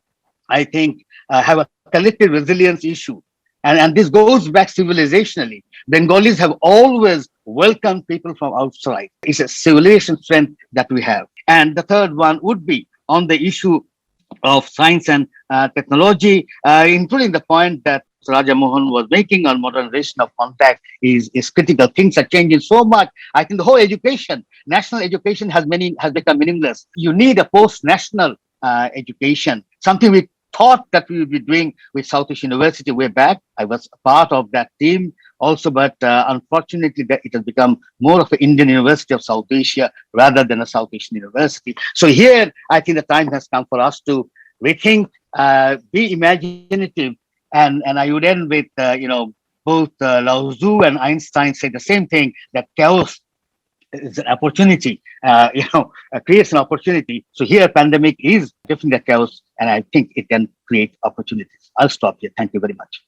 I think, have a collective resilience issue. And this goes back civilizationally. Bengalis have always welcomed people from outside. It's a civilization strength that we have. And the third one would be on the issue of science and technology, including the point that Raja Mohan was making on modernization of contact is critical. Things are changing so much. I think the whole education, national education has become meaningless. You need a post-national education, something we thought that we would be doing with South Asian University way back. I was a part of that team also, but unfortunately it has become more of an Indian University of South Asia rather than a South Asian university. So here, I think the time has come for us to rethink, be imaginative, and I would end with, both Lao Tzu and Einstein say the same thing, that chaos is an opportunity, creates an opportunity. So here, pandemic is definitely a chaos, and I think it can create opportunities. I'll stop here. Thank you very much.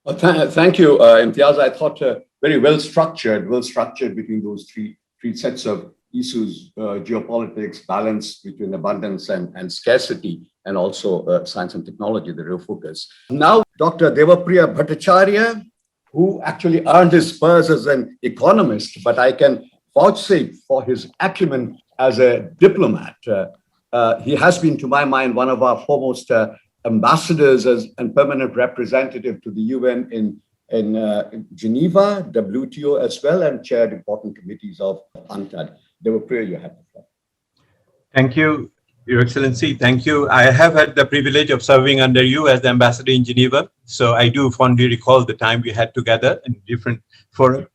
Well, thank you, Imtiaz. I thought very well structured between those three sets of issues: geopolitics, balance between abundance and scarcity, and also science and technology, the real focus. Now, Dr. Devapriya Bhattacharya, who actually earned his spurs as an economist, but I can vouchsafe for his acumen as a diplomat. He has been, to my mind, one of our foremost ambassadors and permanent representative to the UN in Geneva, WTO as well, and chaired important committees of UNTAD. Devapriya, you have the floor. Thank you, Your Excellency. Thank you. I have had the privilege of serving under you as the ambassador in Geneva. So I do fondly recall the time we had together in different forums.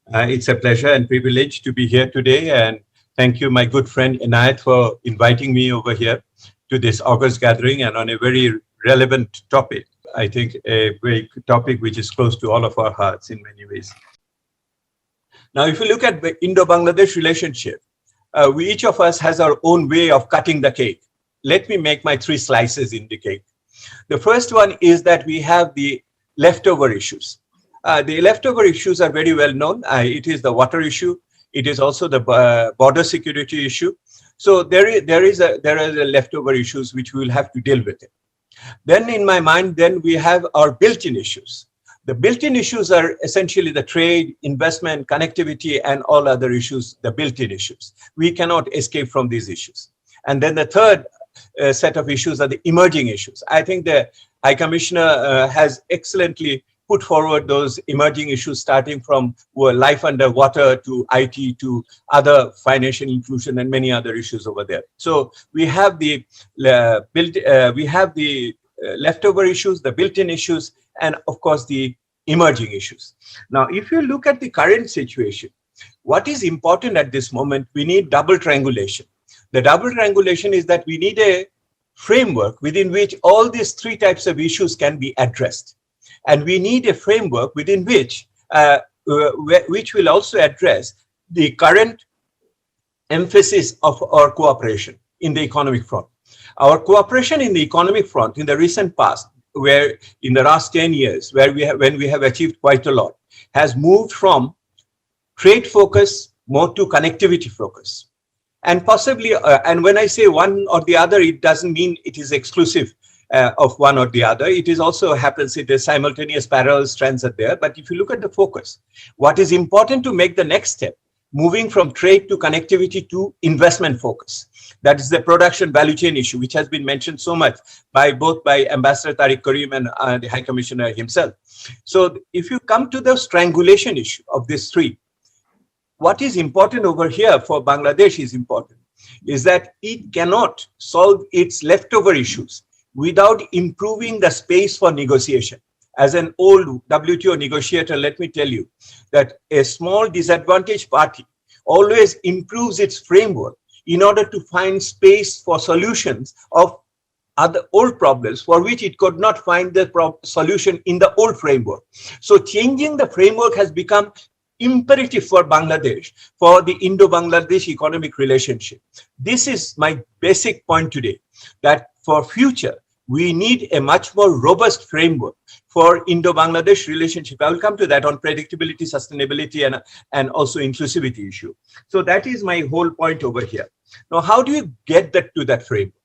It's a pleasure and privilege to be here today. And thank you, my good friend Inayat, for inviting me over here to this August gathering and on a very relevant topic. I think a very topic which is close to all of our hearts in many ways. Now, if you look at the Indo-Bangladesh relationship, each of us has our own way of cutting the cake. Let me make my 3 slices in the cake. The first one is that we have the leftover issues. The leftover issues are very well known. It is the water issue. It is also the border security issue. So there are the leftover issues which we will have to deal with. Then in my mind, then we have our built-in issues. The built-in issues are essentially the trade, investment, connectivity, and all other issues, the built-in issues. We cannot escape from these issues. And then the third set of issues are the emerging issues. I think the High Commissioner has excellently put forward those emerging issues, starting from life underwater to IT to other financial inclusion and many other issues over there. So we have the leftover issues, the built-in issues, and of course the emerging issues. Now, if you look at the current situation, what is important at this moment, we need double triangulation. The double triangulation is that we need a framework within which all these three types of issues can be addressed. And we need a framework within which will also address the current emphasis of our cooperation in the economic front. Our cooperation in the economic front in the recent past, where in the last 10 years, when we have achieved quite a lot, has moved from trade focus more to connectivity focus. And possibly, and when I say one or the other, it doesn't mean it is exclusive of one or the other. It is also happens, it is simultaneous parallel strands are there. But if you look at the focus, what is important to make the next step, moving from trade to connectivity to investment focus. That is the production value chain issue, which has been mentioned so much by Ambassador Tariq Karim and the High Commissioner himself. So if you come to the strangulation issue of these three, what is important over here for Bangladesh is that it cannot solve its leftover issues without improving the space for negotiation. As an old WTO negotiator, let me tell you that a small disadvantaged party always improves its framework in order to find space for solutions of other old problems for which it could not find the solution in the old framework. So changing the framework has become imperative for Bangladesh for the Indo-Bangladesh economic relationship. This is my basic point today, that for future, we need a much more robust framework for Indo-Bangladesh relationship. I will come to that on predictability, sustainability, and also inclusivity issue. So that is my whole point over here. Now, how do you get that to that framework?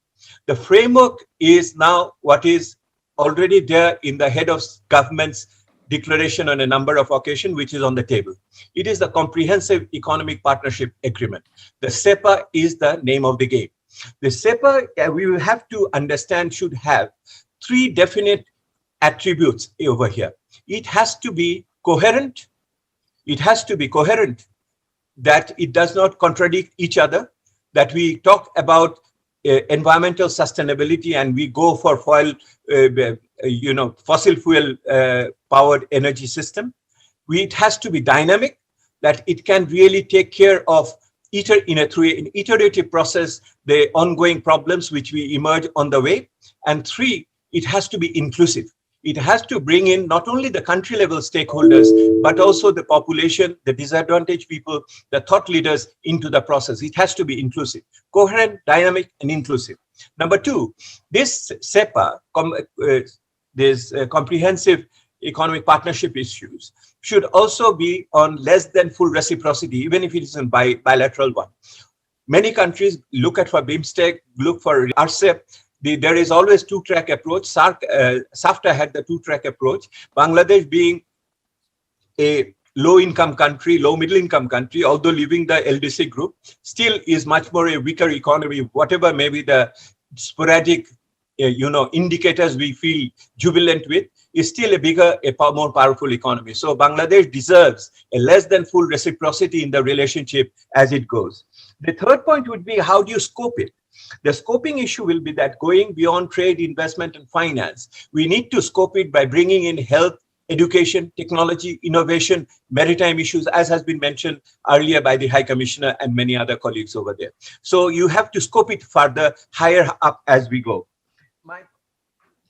The framework is now what is already there in the head of government's declaration on a number of occasions, which is on the table. It is the Comprehensive Economic Partnership Agreement. The CEPA is the name of the game. The CEPA, we will have to understand, should have three definite attributes over here. It has to be coherent. It has to be coherent, that it does not contradict each other, that we talk about environmental sustainability and we go for fossil fuel powered energy system. It has to be dynamic, that it can really take care of through an iterative process, the ongoing problems which we emerge on the way. And three, it has to be inclusive. It has to bring in not only the country level stakeholders, but also the population, the disadvantaged people, the thought leaders into the process. It has to be inclusive, coherent, dynamic, and inclusive. Number two, this CEPA, comprehensive economic partnership issues, should also be on less than full reciprocity, even if it is a bilateral one. Many countries look at for BIMSTEC, look for RCEP. There is always two-track approach. SAFTA had the two-track approach. Bangladesh being a low-income country, low-middle-income country, although leaving the LDC group, still is much more a weaker economy, whatever maybe the sporadic indicators we feel jubilant with, is still a more powerful economy. So Bangladesh deserves a less than full reciprocity in the relationship as it goes. The third point would be, how do you scope it? The scoping issue will be that going beyond trade, investment, and finance, we need to scope it by bringing in health, education, technology, innovation, maritime issues, as has been mentioned earlier by the High Commissioner and many other colleagues over there. So you have to scope it further, higher up as we go. My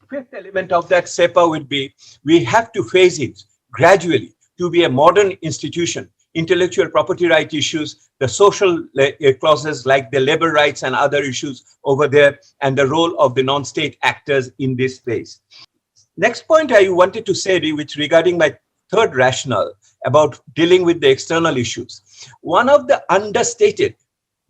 fifth element of that CEPA would be, we have to phase it gradually to be a modern institution. Intellectual property right issues, the social clauses like the labor rights and other issues over there, and the role of the non-state actors in this space. Next point I wanted to say, which regarding my third rationale about dealing with the external issues. One of the understated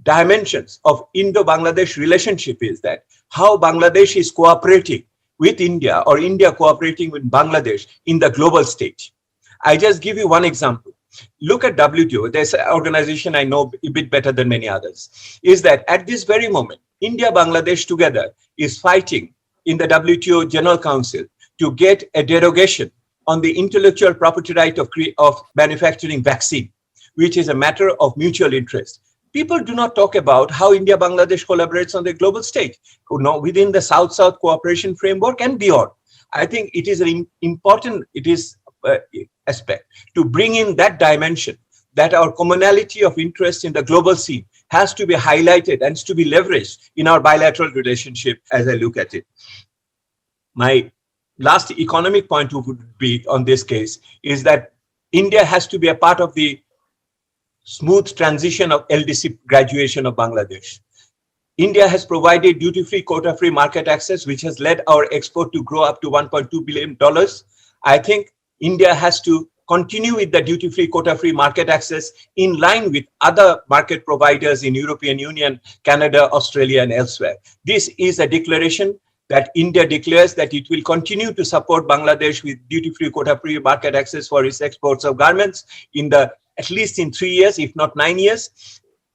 dimensions of Indo-Bangladesh relationship is that how Bangladesh is cooperating with India, or India cooperating with Bangladesh in the global stage. I just give you one example. Look at WTO. There's an organization I know a bit better than many others, is that at this very moment, India, Bangladesh together is fighting in the WTO General Council to get a derogation on the intellectual property right of manufacturing vaccine, which is a matter of mutual interest. People do not talk about how India, Bangladesh collaborates on the global stage, within the South-South cooperation framework and beyond. I think it is an important, aspect to bring in that dimension, that our commonality of interest in the global scene has to be highlighted and to be leveraged in our bilateral relationship as I look at it. My last economic point would be on this case is that India has to be a part of the smooth transition of LDC graduation of Bangladesh. India has provided duty-free, quota-free market access, which has led our export to grow up to $1.2 billion. I think India has to continue with the duty-free, quota-free market access in line with other market providers in European Union, Canada, Australia, and elsewhere. This is a declaration that India declares that it will continue to support Bangladesh with duty-free, quota-free market access for its exports of garments at least in 3 years, if not 9 years.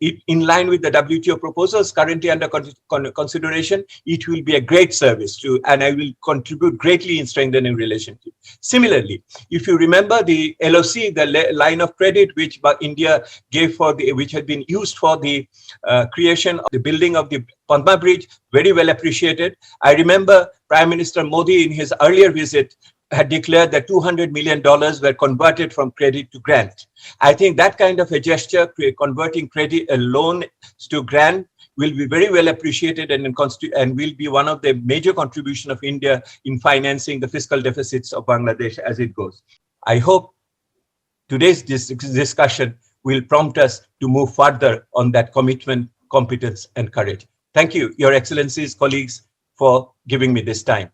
In line with the WTO proposals currently under consideration, it will be a great service to, and I will contribute greatly in strengthening relationship. Similarly, if you remember the LOC, the line of credit which India gave which had been used for the creation of the building of the Padma Bridge, very well appreciated. I remember Prime Minister Modi in his earlier visit had declared that $200 million were converted from credit to grant. I think that kind of a gesture, converting credit loan to grant, will be very well appreciated and will be one of the major contribution of India in financing the fiscal deficits of Bangladesh as it goes. I hope today's discussion will prompt us to move further on that commitment, competence, and courage. Thank you, Your Excellencies, colleagues, for giving me this time.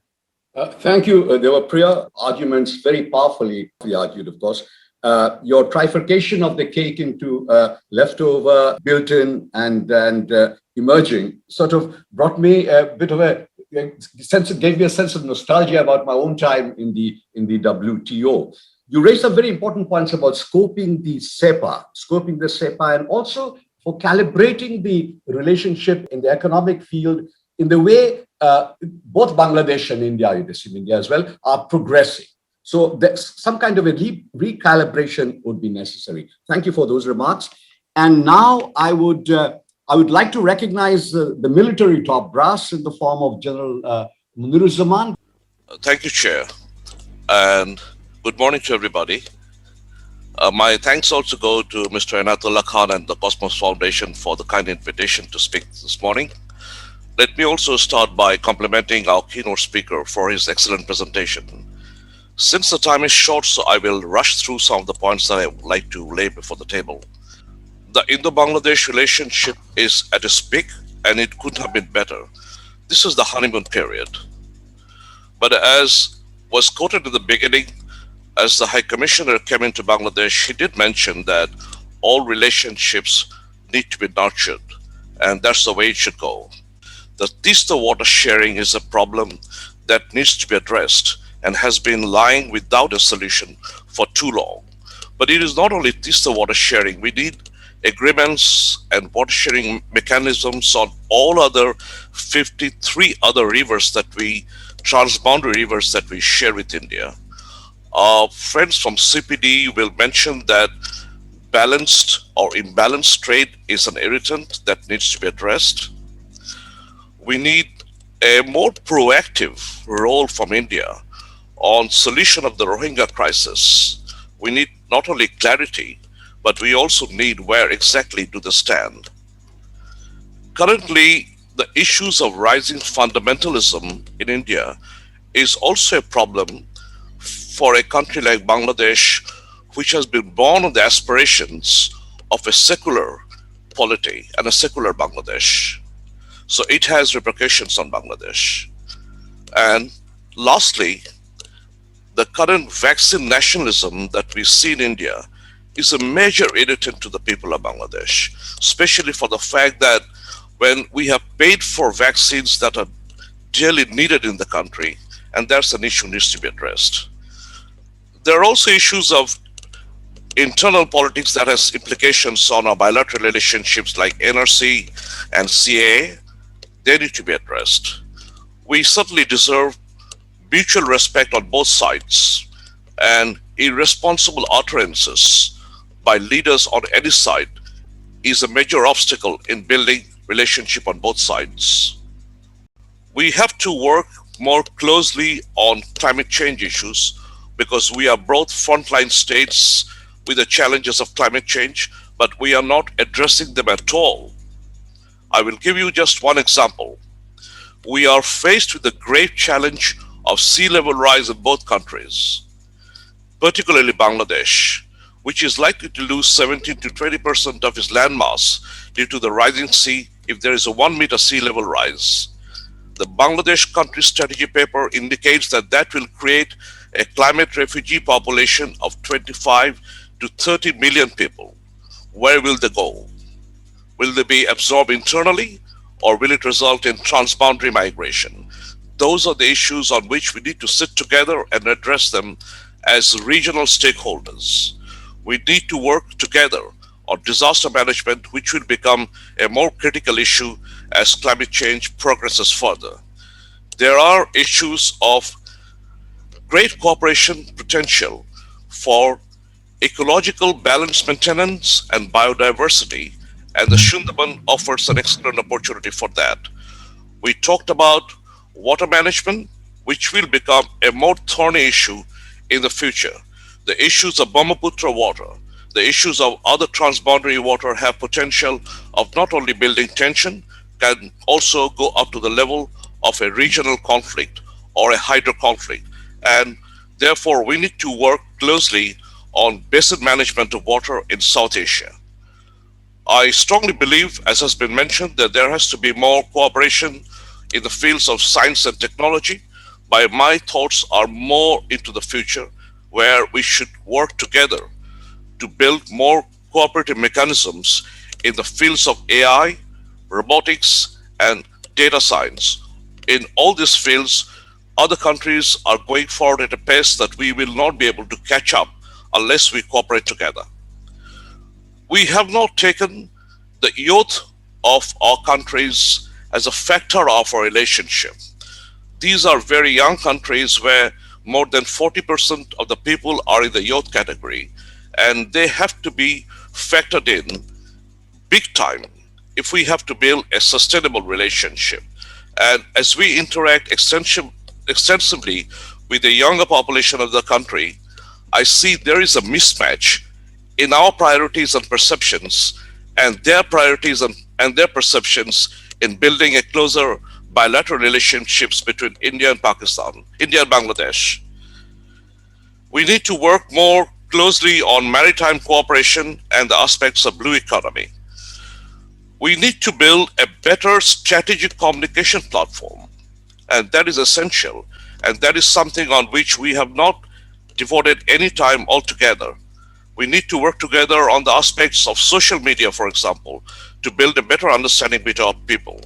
Thank you. There were prior arguments, very powerfully argued, of course. Your trifurcation of the cake into leftover, built-in, and emerging sort of brought me a bit of a sense. It gave me a sense of nostalgia about my own time in the WTO. You raised some very important points about scoping the SEPA, and also for calibrating the relationship in the economic field in the way both Bangladesh and India, you assume India as well, are progressing. So some kind of a recalibration would be necessary. Thank you for those remarks. And now I would like to recognize the military top brass in the form of General Muniruzzaman. Thank you, Chair, and good morning to everybody. My thanks also go to Mr. Inayatullah Khan and the Cosmos Foundation for the kind invitation to speak this morning. Let me also start by complimenting our keynote speaker for his excellent presentation. Since the time is short, so I will rush through some of the points that I would like to lay before the table. The Indo-Bangladesh relationship is at its peak, and it couldn't have been better. This is the honeymoon period. But as was quoted in the beginning, as the High Commissioner came into Bangladesh, he did mention that all relationships need to be nurtured, and that's the way it should go. The Tista water sharing is a problem that needs to be addressed and has been lying without a solution for too long. But it is not only Tista water sharing. We need agreements and water sharing mechanisms on all other 53 other rivers transboundary rivers that we share with India. Our friends from CPD will mention that balanced or imbalanced trade is an irritant that needs to be addressed. We need a more proactive role from India on solution of the Rohingya crisis. We need not only clarity, but we also need where exactly do they stand. Currently, the issues of rising fundamentalism in India is also a problem for a country like Bangladesh, which has been born on the aspirations of a secular polity and a secular Bangladesh. So it has repercussions on Bangladesh. And lastly, the current vaccine nationalism that we see in India is a major irritant to the people of Bangladesh, especially for the fact that when we have paid for vaccines that are dearly needed in the country, and that's an issue that needs to be addressed. There are also issues of internal politics that has implications on our bilateral relationships like NRC and CAA. They need to be addressed. We certainly deserve mutual respect on both sides, and irresponsible utterances by leaders on any side is a major obstacle in building relationship on both sides. We have to work more closely on climate change issues because we are both frontline states with the challenges of climate change, but we are not addressing them at all. I will give you just one example. We are faced with the great challenge of sea level rise in both countries, particularly Bangladesh, which is likely to lose 17 to 20% of its landmass due to the rising sea if there is a 1 meter sea level rise. The Bangladesh country strategy paper indicates that will create a climate refugee population of 25 to 30 million people. Where will they go? Will they be absorbed internally, or will it result in transboundary migration? Those are the issues on which we need to sit together and address them as regional stakeholders. We need to work together on disaster management, which will become a more critical issue as climate change progresses further. There are issues of great cooperation potential for ecological balance maintenance and biodiversity, and the Sundarban offers an excellent opportunity for that. We talked about water management, which will become a more thorny issue in the future. The issues of Brahmaputra water, the issues of other transboundary water have potential of not only building tension, can also go up to the level of a regional conflict or a hydro conflict. And therefore, we need to work closely on basin management of water in South Asia. I strongly believe, as has been mentioned, that there has to be more cooperation in the fields of science and technology. But my thoughts are more into the future, where we should work together to build more cooperative mechanisms in the fields of AI, robotics, and data science. In all these fields, other countries are going forward at a pace that we will not be able to catch up unless we cooperate together. We have not taken the youth of our countries as a factor of our relationship. These are very young countries where more than 40% of the people are in the youth category, and they have to be factored in big time if we have to build a sustainable relationship. And as we interact extensively with the younger population of the country, I see there is a mismatch in our priorities and perceptions and their priorities and their perceptions in building a closer bilateral relationships between India and Pakistan, India and Bangladesh. We need to work more closely on maritime cooperation and the aspects of blue economy. We need to build a better strategic communication platform, and that is essential. And that is something on which we have not devoted any time altogether. We need to work together on the aspects of social media, for example, to build a better understanding with our people.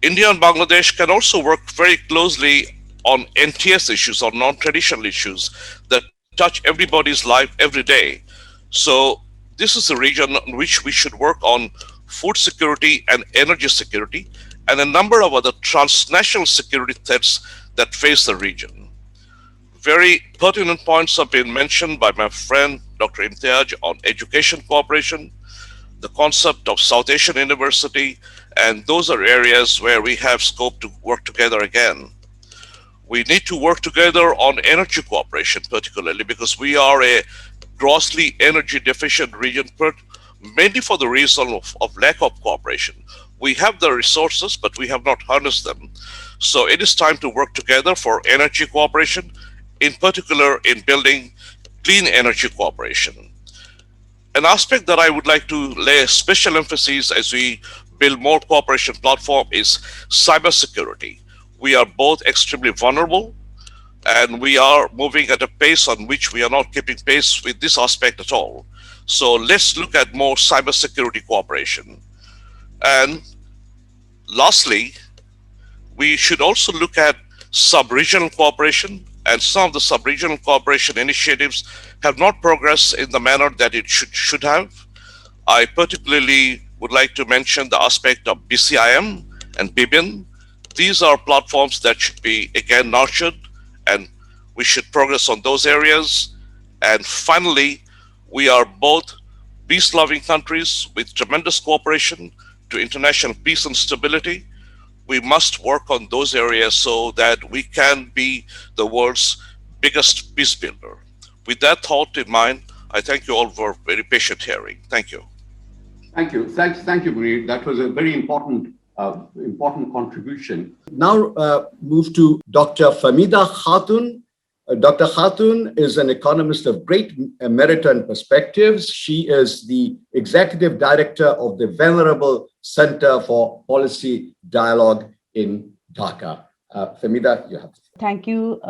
India and Bangladesh can also work very closely on NTS issues or non-traditional issues that touch everybody's life every day. So this is a region in which we should work on food security and energy security and a number of other transnational security threats that face the region. Very pertinent points have been mentioned by my friend Dr. Imtiaz on education cooperation, the concept of South Asian University, and those are areas where we have scope to work together again. We need to work together on energy cooperation, particularly because we are a grossly energy deficient region, mainly for the reason of lack of cooperation. We have the resources, but we have not harnessed them. So it is time to work together for energy cooperation, in particular in building clean energy cooperation. An aspect that I would like to lay special emphasis as we build more cooperation platform is cybersecurity. We are both extremely vulnerable, and we are moving at a pace on which we are not keeping pace with this aspect at all. So let's look at more cybersecurity cooperation. And lastly, we should also look at sub-regional cooperation, and some of the sub-regional cooperation initiatives have not progressed in the manner that it should have. I particularly would like to mention the aspect of BCIM and BIBIN. These are platforms that should be again nurtured, and we should progress on those areas. And finally, we are both peace-loving countries with tremendous cooperation to international peace and stability. We must work on those areas so that we can be the world's biggest peace builder. With that thought in mind, I thank you all for very patient hearing. Thank you. Thank you. Thank you, Munir. That was a very important contribution. Now move to Dr. Famida Khatun. Dr. Khatun is an economist of great merit and perspectives. She is the executive director of the Venerable Center for Policy Dialogue in Dhaka. Famida, you have. Thank you,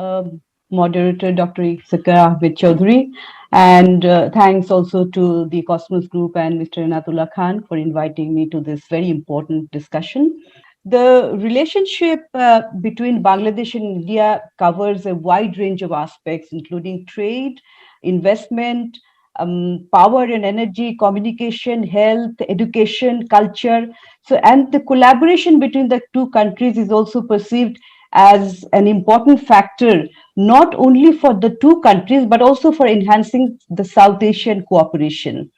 moderator Dr. Iftikhar Ahmed Chaudhary, and thanks also to the Cosmos Group and Mr. Inayatullah Khan for inviting me to this very important discussion. The relationship between Bangladesh and India covers a wide range of aspects, including trade, investment, power and energy, communication, health, education, culture. So, and the collaboration between the two countries is also perceived as an important factor, not only for the two countries, but also for enhancing the South Asian cooperation.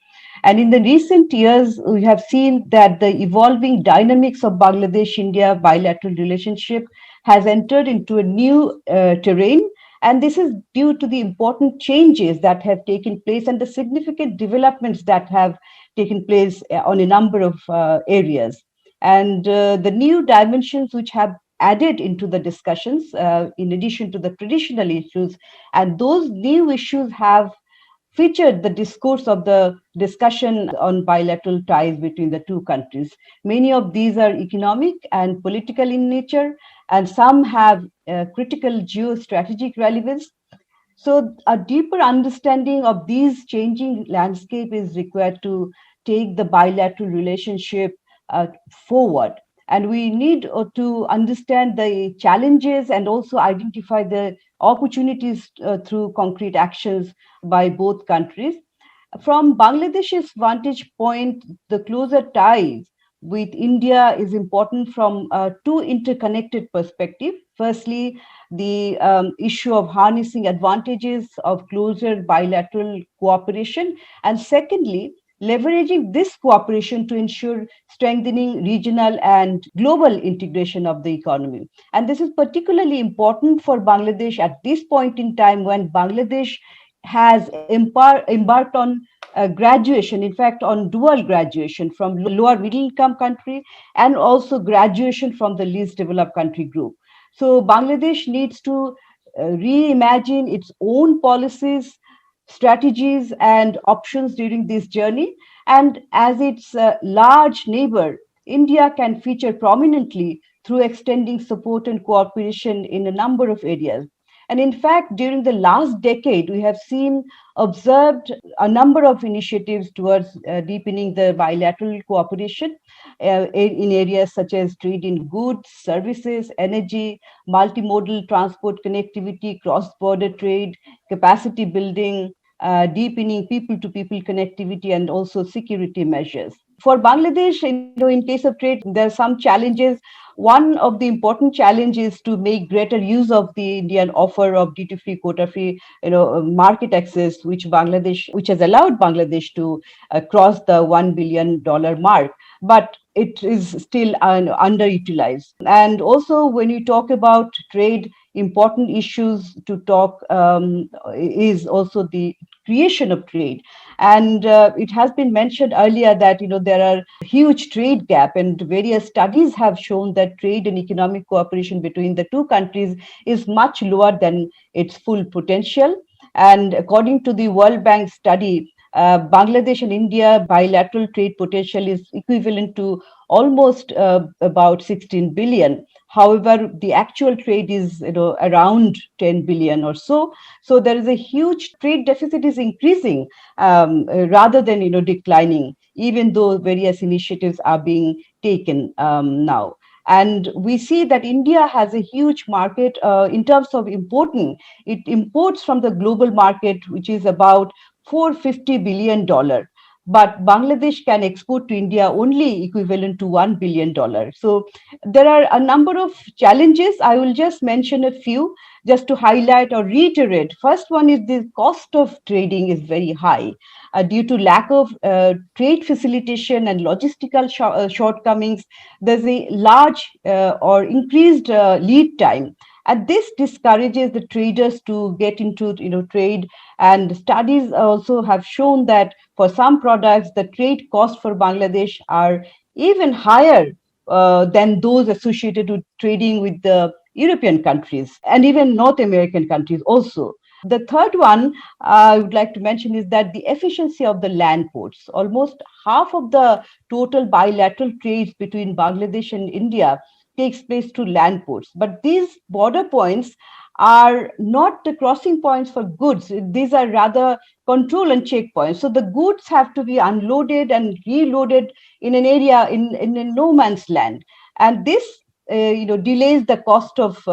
And in the recent years, we have seen that the evolving dynamics of Bangladesh-India bilateral relationship has entered into a new terrain. And this is due to the important changes that have taken place and the significant developments that have taken place on a number of areas. And the new dimensions which have added into the discussions, in addition to the traditional issues, and those new issues have featured the discourse of the discussion on bilateral ties between the two countries. Many of these are economic and political in nature, and some have critical geostrategic relevance. So a deeper understanding of these changing landscape is required to take the bilateral relationship forward. And we need to understand the challenges and also identify the opportunities through concrete actions by both countries. From Bangladesh's vantage point, the closer ties with India is important from two interconnected perspectives. Firstly, the issue of harnessing advantages of closer bilateral cooperation. And secondly, leveraging this cooperation to ensure strengthening regional and global integration of the economy. And this is particularly important for Bangladesh at this point in time when Bangladesh has embarked on graduation, in fact, on dual graduation from lower middle income country and also graduation from the least developed country group. So Bangladesh needs to reimagine its own policies, strategies and options during this journey. And as its large neighbor, India can feature prominently through extending support and cooperation in a number of areas. And in fact, during the last decade, we have observed a number of initiatives towards deepening the bilateral cooperation in areas such as trade in goods, services, energy, multimodal transport connectivity, cross-border trade, capacity building, deepening people-to-people connectivity, and also security measures. For Bangladesh, in case of trade, there are some challenges. One of the important challenges is to make greater use of the Indian offer of duty-free, quota-free, market access, which has allowed Bangladesh to cross the $1 billion mark. But it is still underutilized. And also, when you talk about trade, important issues to talk is also the creation of trade. And it has been mentioned earlier that there are huge trade gap, and various studies have shown that trade and economic cooperation between the two countries is much lower than its full potential. And according to the World Bank study, Bangladesh and India bilateral trade potential is equivalent to almost about 16 billion. However, the actual trade is around 10 billion or so. So there is a huge trade deficit is increasing rather than declining, even though various initiatives are being taken now. And we see that India has a huge market in terms of importing. It imports from the global market, which is about $450 billion. But Bangladesh can export to India only equivalent to $1 billion. So there are a number of challenges. I will just mention a few just to highlight or reiterate. First one is the cost of trading is very high due to lack of trade facilitation and logistical shortcomings. There's a large or increased lead time. And this discourages the traders to get into trade. And studies also have shown that for some products, the trade costs for Bangladesh are even higher than those associated with trading with the European countries and even North American countries also. The third one I would like to mention is that the efficiency of the land ports. Almost half of the total bilateral trades between Bangladesh and India takes place through land ports. But these border points are not the crossing points for goods. These are rather control and checkpoints. So the goods have to be unloaded and reloaded in an area in a no man's land. And this delays the cost of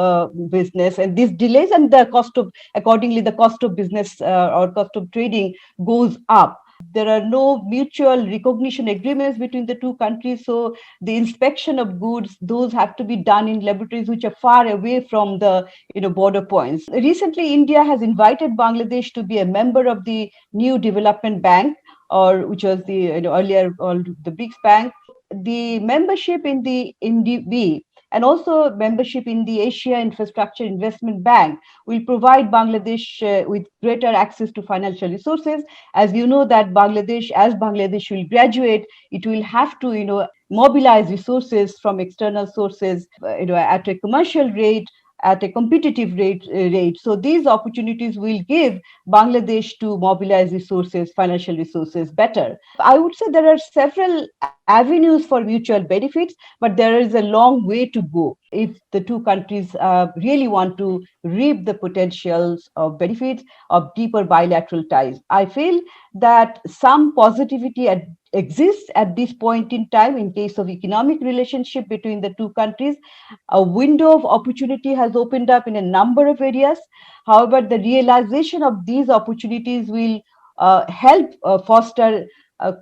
business, and this delays and the cost of accordingly the cost of business or cost of trading goes up. There are no mutual recognition agreements between the two countries, so the inspection of goods, those have to be done in laboratories which are far away from the border points. Recently, India has invited Bangladesh to be a member of the New Development Bank, or which was the earlier called the BRICS Bank. The membership in the NDB and also membership in the Asia Infrastructure Investment Bank will provide Bangladesh with greater access to financial resources. As you know that as Bangladesh will graduate, it will have to mobilize resources from external sources at a commercial rate, at a competitive rate. So these opportunities will give Bangladesh to mobilize resources, financial resources better. I would say there are several avenues for mutual benefits, but there is a long way to go if the two countries really want to reap the potentials of benefits of deeper bilateral ties. I feel that some positivity exists at this point in time in case of economic relationship between the two countries. A window of opportunity has opened up in a number of areas. However, the realization of these opportunities will help foster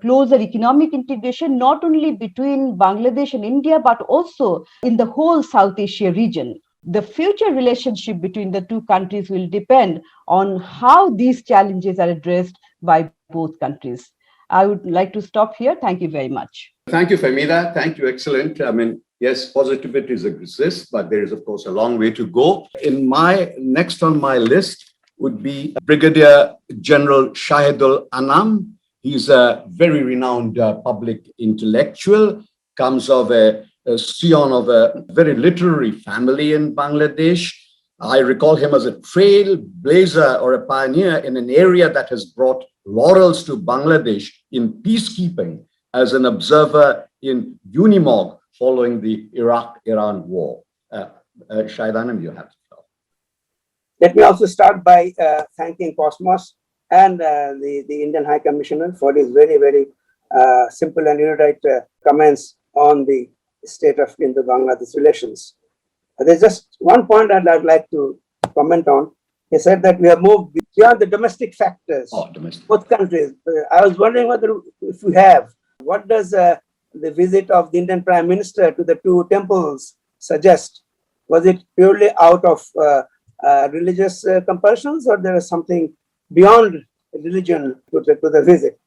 closer economic integration, not only between Bangladesh and India, but also in the whole South Asia region. The future relationship between the two countries will depend on how these challenges are addressed by both countries. I would like to stop here. Thank you very much. Thank you, Femida. Thank you. Excellent. I mean, yes, positivities exist, but there is, of course, a long way to go. Next on my list would be Brigadier General Shahidul Anam. He's a very renowned public intellectual, comes of a scion of a very literary family in Bangladesh. I recall him as a trailblazer or a pioneer in an area that has brought laurels to Bangladesh in peacekeeping as an observer in Unimog following the Iraq-Iran war. Shahid Anam, you have to tell. Let me also start by thanking Cosmos and the Indian High Commissioner for his very, very simple and erudite comments on the state of Indo-Bangladesh relations. There's just one point I'd like to comment on. He said that we have moved beyond the domestic factors. Both countries. I was wondering if we have. What does the visit of the Indian Prime Minister to the two temples suggest? Was it purely out of religious compulsions, or there is something beyond religion to the visit?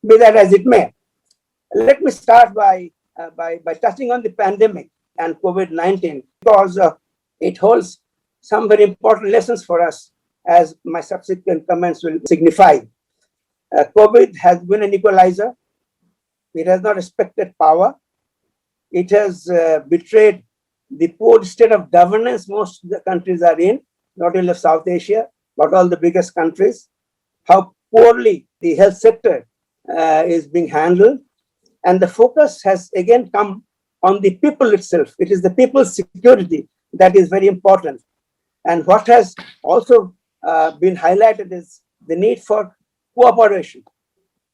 Be that as it may. Let me start by touching on the pandemic and COVID-19, because it holds some very important lessons for us, as my subsequent comments will signify. COVID has been an equalizer. It has not respected power. It has betrayed the poor state of governance most of the countries are in, not only of South Asia, but all the biggest countries. How poorly the health sector is being handled. And the focus has again come on the people itself. It is the people's security that is very important. And what has also been highlighted is the need for cooperation.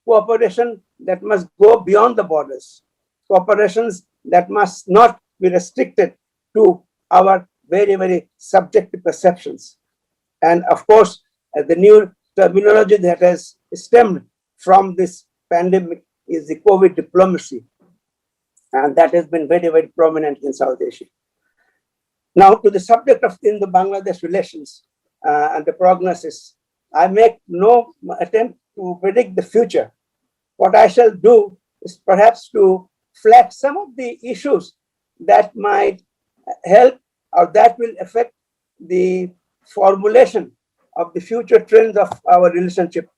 Cooperation that must go beyond the borders. Cooperations that must not be restricted to our very, very subjective perceptions. And of course, the new terminology that has stemmed from this pandemic is the COVID diplomacy. And that has been very, very prominent in South Asia. Now, to the subject of Indo-Bangladesh relations and the prognosis, I make no attempt to predict the future. What I shall do is perhaps to flag some of the issues that might help or that will affect the formulation of the future trends of our relationship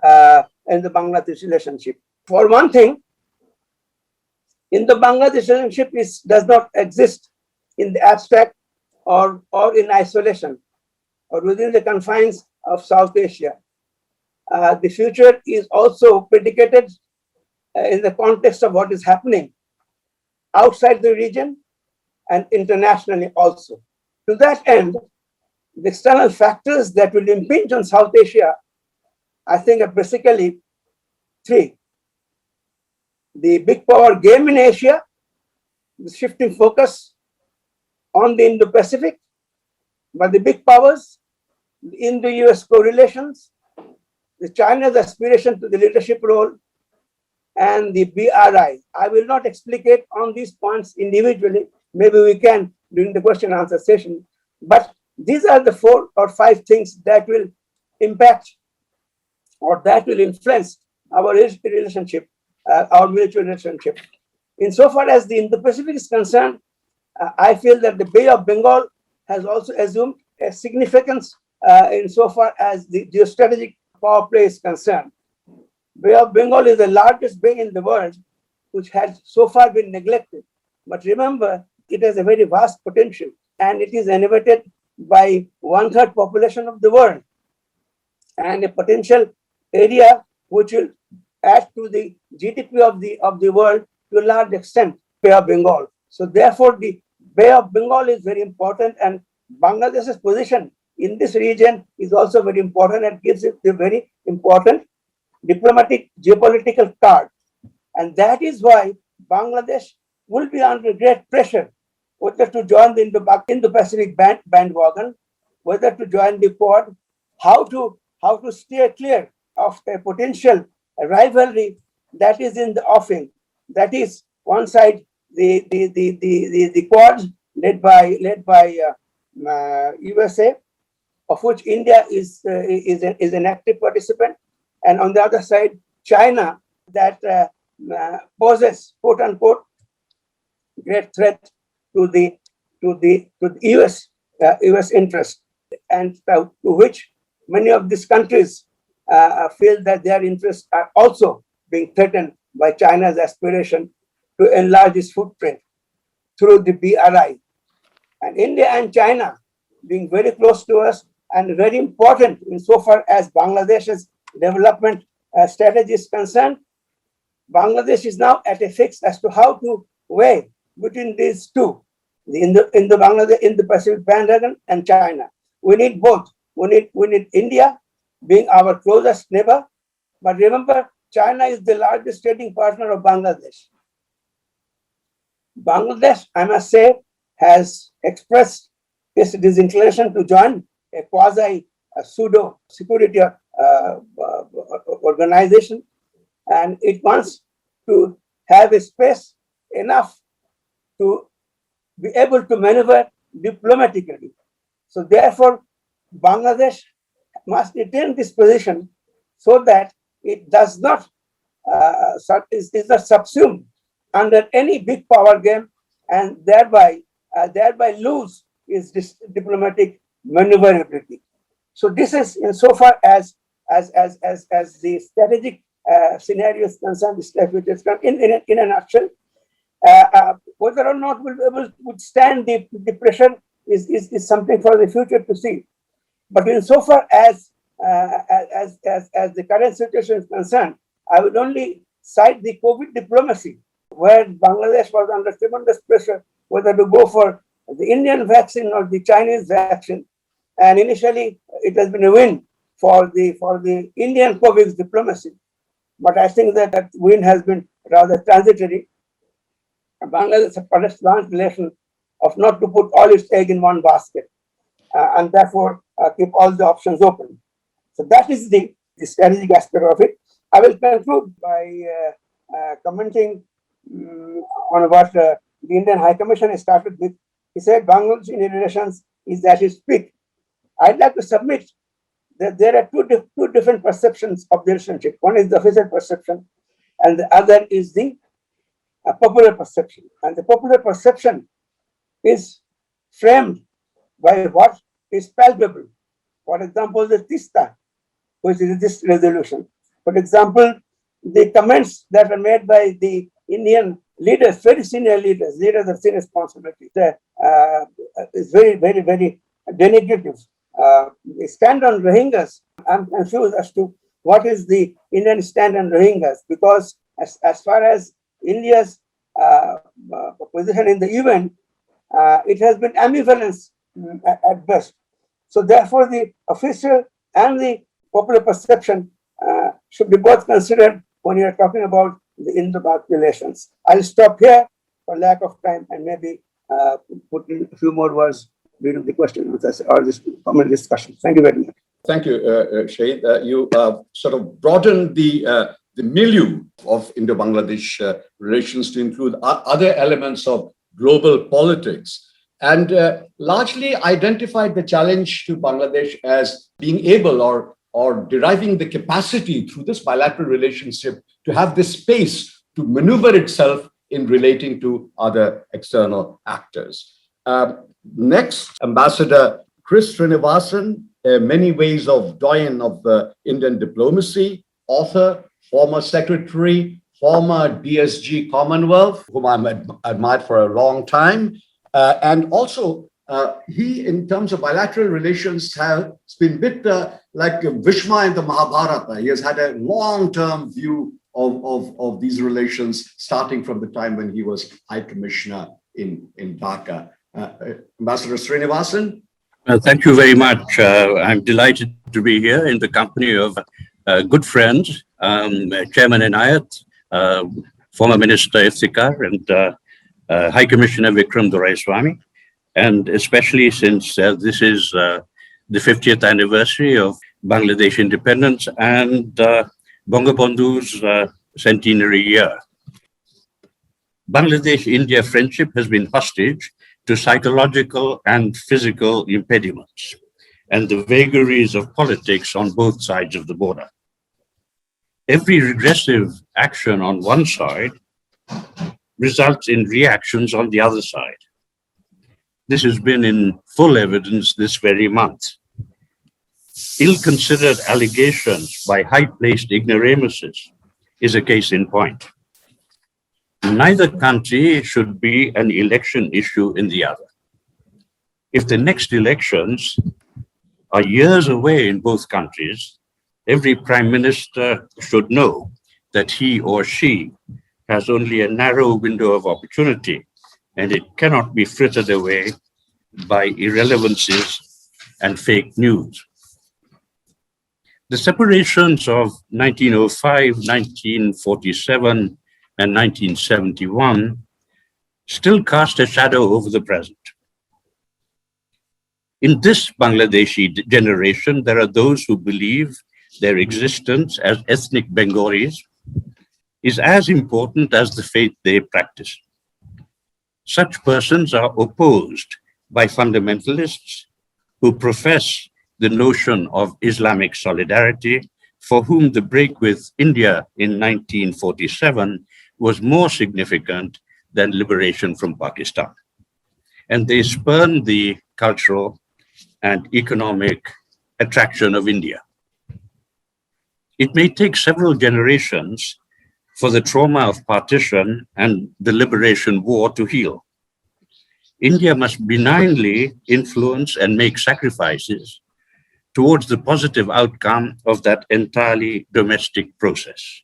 in the Bangladesh relationship. For one thing, in the Bangladesh relationship does not exist in the abstract or in isolation or within the confines of South Asia. The future is also predicated in the context of what is happening outside the region and internationally also. To that end, the external factors that will impinge on South Asia, I think, are basically three. The big power game in Asia, the shifting focus on the Indo-Pacific by the big powers, the Indo-US correlations, the China's aspiration to the leadership role, and the BRI. I will not explicate on these points individually. Maybe we can during the question and answer session. But these are the 4 or 5 things that will impact or that will influence our relationship, our mutual relationship. Insofar as the Indo-Pacific is concerned, I feel that the Bay of Bengal has also assumed a significance insofar as the geostrategic power play is concerned. Bay of Bengal is the largest bay in the world, which has so far been neglected. But remember, it has a very vast potential, and it is inhabited by 1/3 population of the world, and a potential area which will add to the GDP of the world to a large extent, Bay of Bengal. So therefore, the Bay of Bengal is very important, and Bangladesh's position in this region is also very important and gives it a very important diplomatic geopolitical card. And that is why Bangladesh will be under great pressure whether to join the Indo-Pacific bandwagon, whether to join the Quad, how to steer clear of a potential rivalry that is in the offing. That is one side, the Quad led by USA, of which India is an active participant, and on the other side, China, that poses, quote unquote, great threat to the US interest, and to which many of these countries feel that their interests are also being threatened by China's aspiration to enlarge its footprint through the BRI. And India and China being very close to us and very important insofar as Bangladesh's development strategy is concerned, Bangladesh is now at a fix as to how to weigh between these two, in the Pacific bandwagon and China. We need both. We need India being our closest neighbor, but remember, China is the largest trading partner of Bangladesh. Bangladesh, I must say, has expressed its disinclination to join a pseudo security organization, and it wants to have a space enough to be able to maneuver diplomatically. So therefore, Bangladesh must retain this position so that it does not is not subsumed under any big power game, and thereby lose its diplomatic maneuverability. So this is insofar as the strategic scenario is concerned, in a nutshell. Whether or not we'll be able to withstand the pressure is something for the future to see. But insofar as the current situation is concerned, I would only cite the COVID diplomacy, where Bangladesh was under tremendous pressure whether to go for the Indian vaccine or the Chinese vaccine. And initially, it has been a win for the Indian COVID diplomacy. But I think that win has been rather transitory. Bangladesh has launched the lesson of not to put all its egg in one basket, and therefore keep all the options open. So that is the strategic aspect of it. I will conclude by commenting on what the Indian High Commission has started with. He said Bangladesh Indian relations is at its peak. I'd like to submit that there are two different perceptions of the relationship. One is the official perception, and the other is the popular perception. And the popular perception is framed by what is palpable. For example, the Tista, which is this resolution. For example, the comments that are made by the Indian leaders, very senior leaders of senior responsibility, is very, very, very denigrative. They stand on Rohingyas. I'm confused as to what is the Indian stand on Rohingyas, because as far as India's position in the event, it has been ambivalence at best. So therefore, the official and the popular perception should be both considered when you're talking about the Indo-Pak relations. I'll stop here for lack of time and maybe put in a few more words during the question answers or this common discussion. Thank you very much. Thank you, Shahid. You sort of broadened the milieu of Indo-Bangladesh relations to include other elements of global politics, and largely identified the challenge to Bangladesh as being able or deriving the capacity through this bilateral relationship to have this space to maneuver itself in relating to other external actors. Next, Ambassador Chris Srinivasan, many ways of doyen of Indian diplomacy, author, former secretary, former DSG Commonwealth, whom I've admired for a long time. And also, he, in terms of bilateral relations, has been a bit like Bhishma in the Mahabharata. He has had a long-term view of these relations, starting from the time when he was High Commissioner in Dhaka. Ambassador Srinivasan? Thank you very much. I'm delighted to be here in the company of good friends, Chairman Inayat, former Minister Iftikhar, and High Commissioner Vikram Doraiswamy, and especially since this is the 50th anniversary of Bangladesh independence and Bangabandhu's centenary year. Bangladesh-India friendship has been hostage to psychological and physical impediments and the vagaries of politics on both sides of the border. Every regressive action on one side results in reactions on the other side. This has been in full evidence this very month. Ill-considered allegations by high-placed ignoramuses is a case in point. Neither country should be an election issue in the other. If the next elections are years away in both countries, every prime minister should know that he or she has only a narrow window of opportunity, and it cannot be frittered away by irrelevancies and fake news. The separations of 1905, 1947, and 1971 still cast a shadow over the present. In this Bangladeshi generation, there are those who believe their existence as ethnic Bengalis is as important as the faith they practice. Such persons are opposed by fundamentalists who profess the notion of Islamic solidarity, for whom the break with India in 1947 was more significant than liberation from Pakistan. And they spurn the cultural and economic attraction of India. It may take several generations for the trauma of partition and the liberation war to heal. India must benignly influence and make sacrifices towards the positive outcome of that entirely domestic process.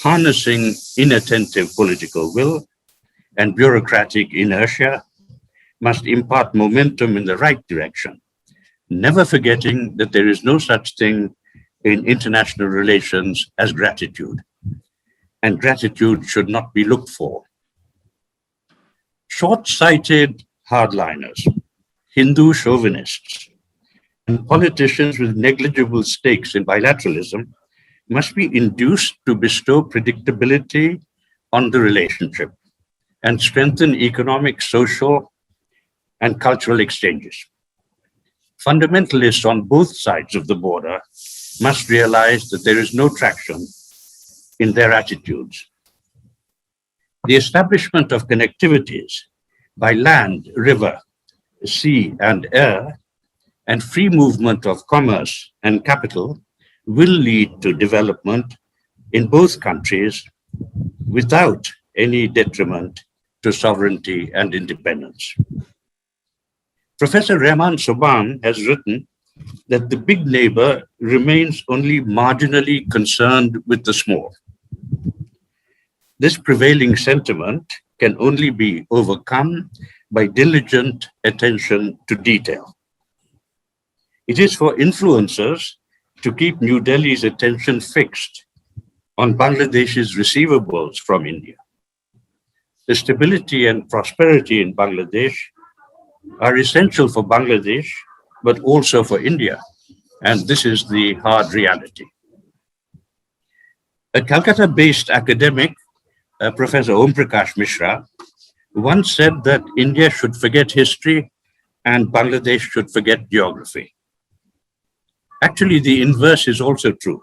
Harnessing inattentive political will and bureaucratic inertia must impart momentum in the right direction, never forgetting that there is no such thing in international relations as gratitude, and gratitude should not be looked for. Short-sighted hardliners, Hindu chauvinists, and politicians with negligible stakes in bilateralism must be induced to bestow predictability on the relationship and strengthen economic, social, and cultural exchanges. Fundamentalists on both sides of the border must realize that there is no traction in their attitudes. The establishment of connectivities by land, river, sea, and air and free movement of commerce and capital will lead to development in both countries without any detriment to sovereignty and independence. Professor Rehman Soban has written that the big neighbor remains only marginally concerned with the small. This prevailing sentiment can only be overcome by diligent attention to detail. It is for influencers to keep New Delhi's attention fixed on Bangladesh's receivables from India. The stability and prosperity in Bangladesh are essential for Bangladesh, but also for India. And this is the hard reality. A Calcutta-based academic, Professor Om Prakash Mishra, once said that India should forget history and Bangladesh should forget geography. Actually, the inverse is also true.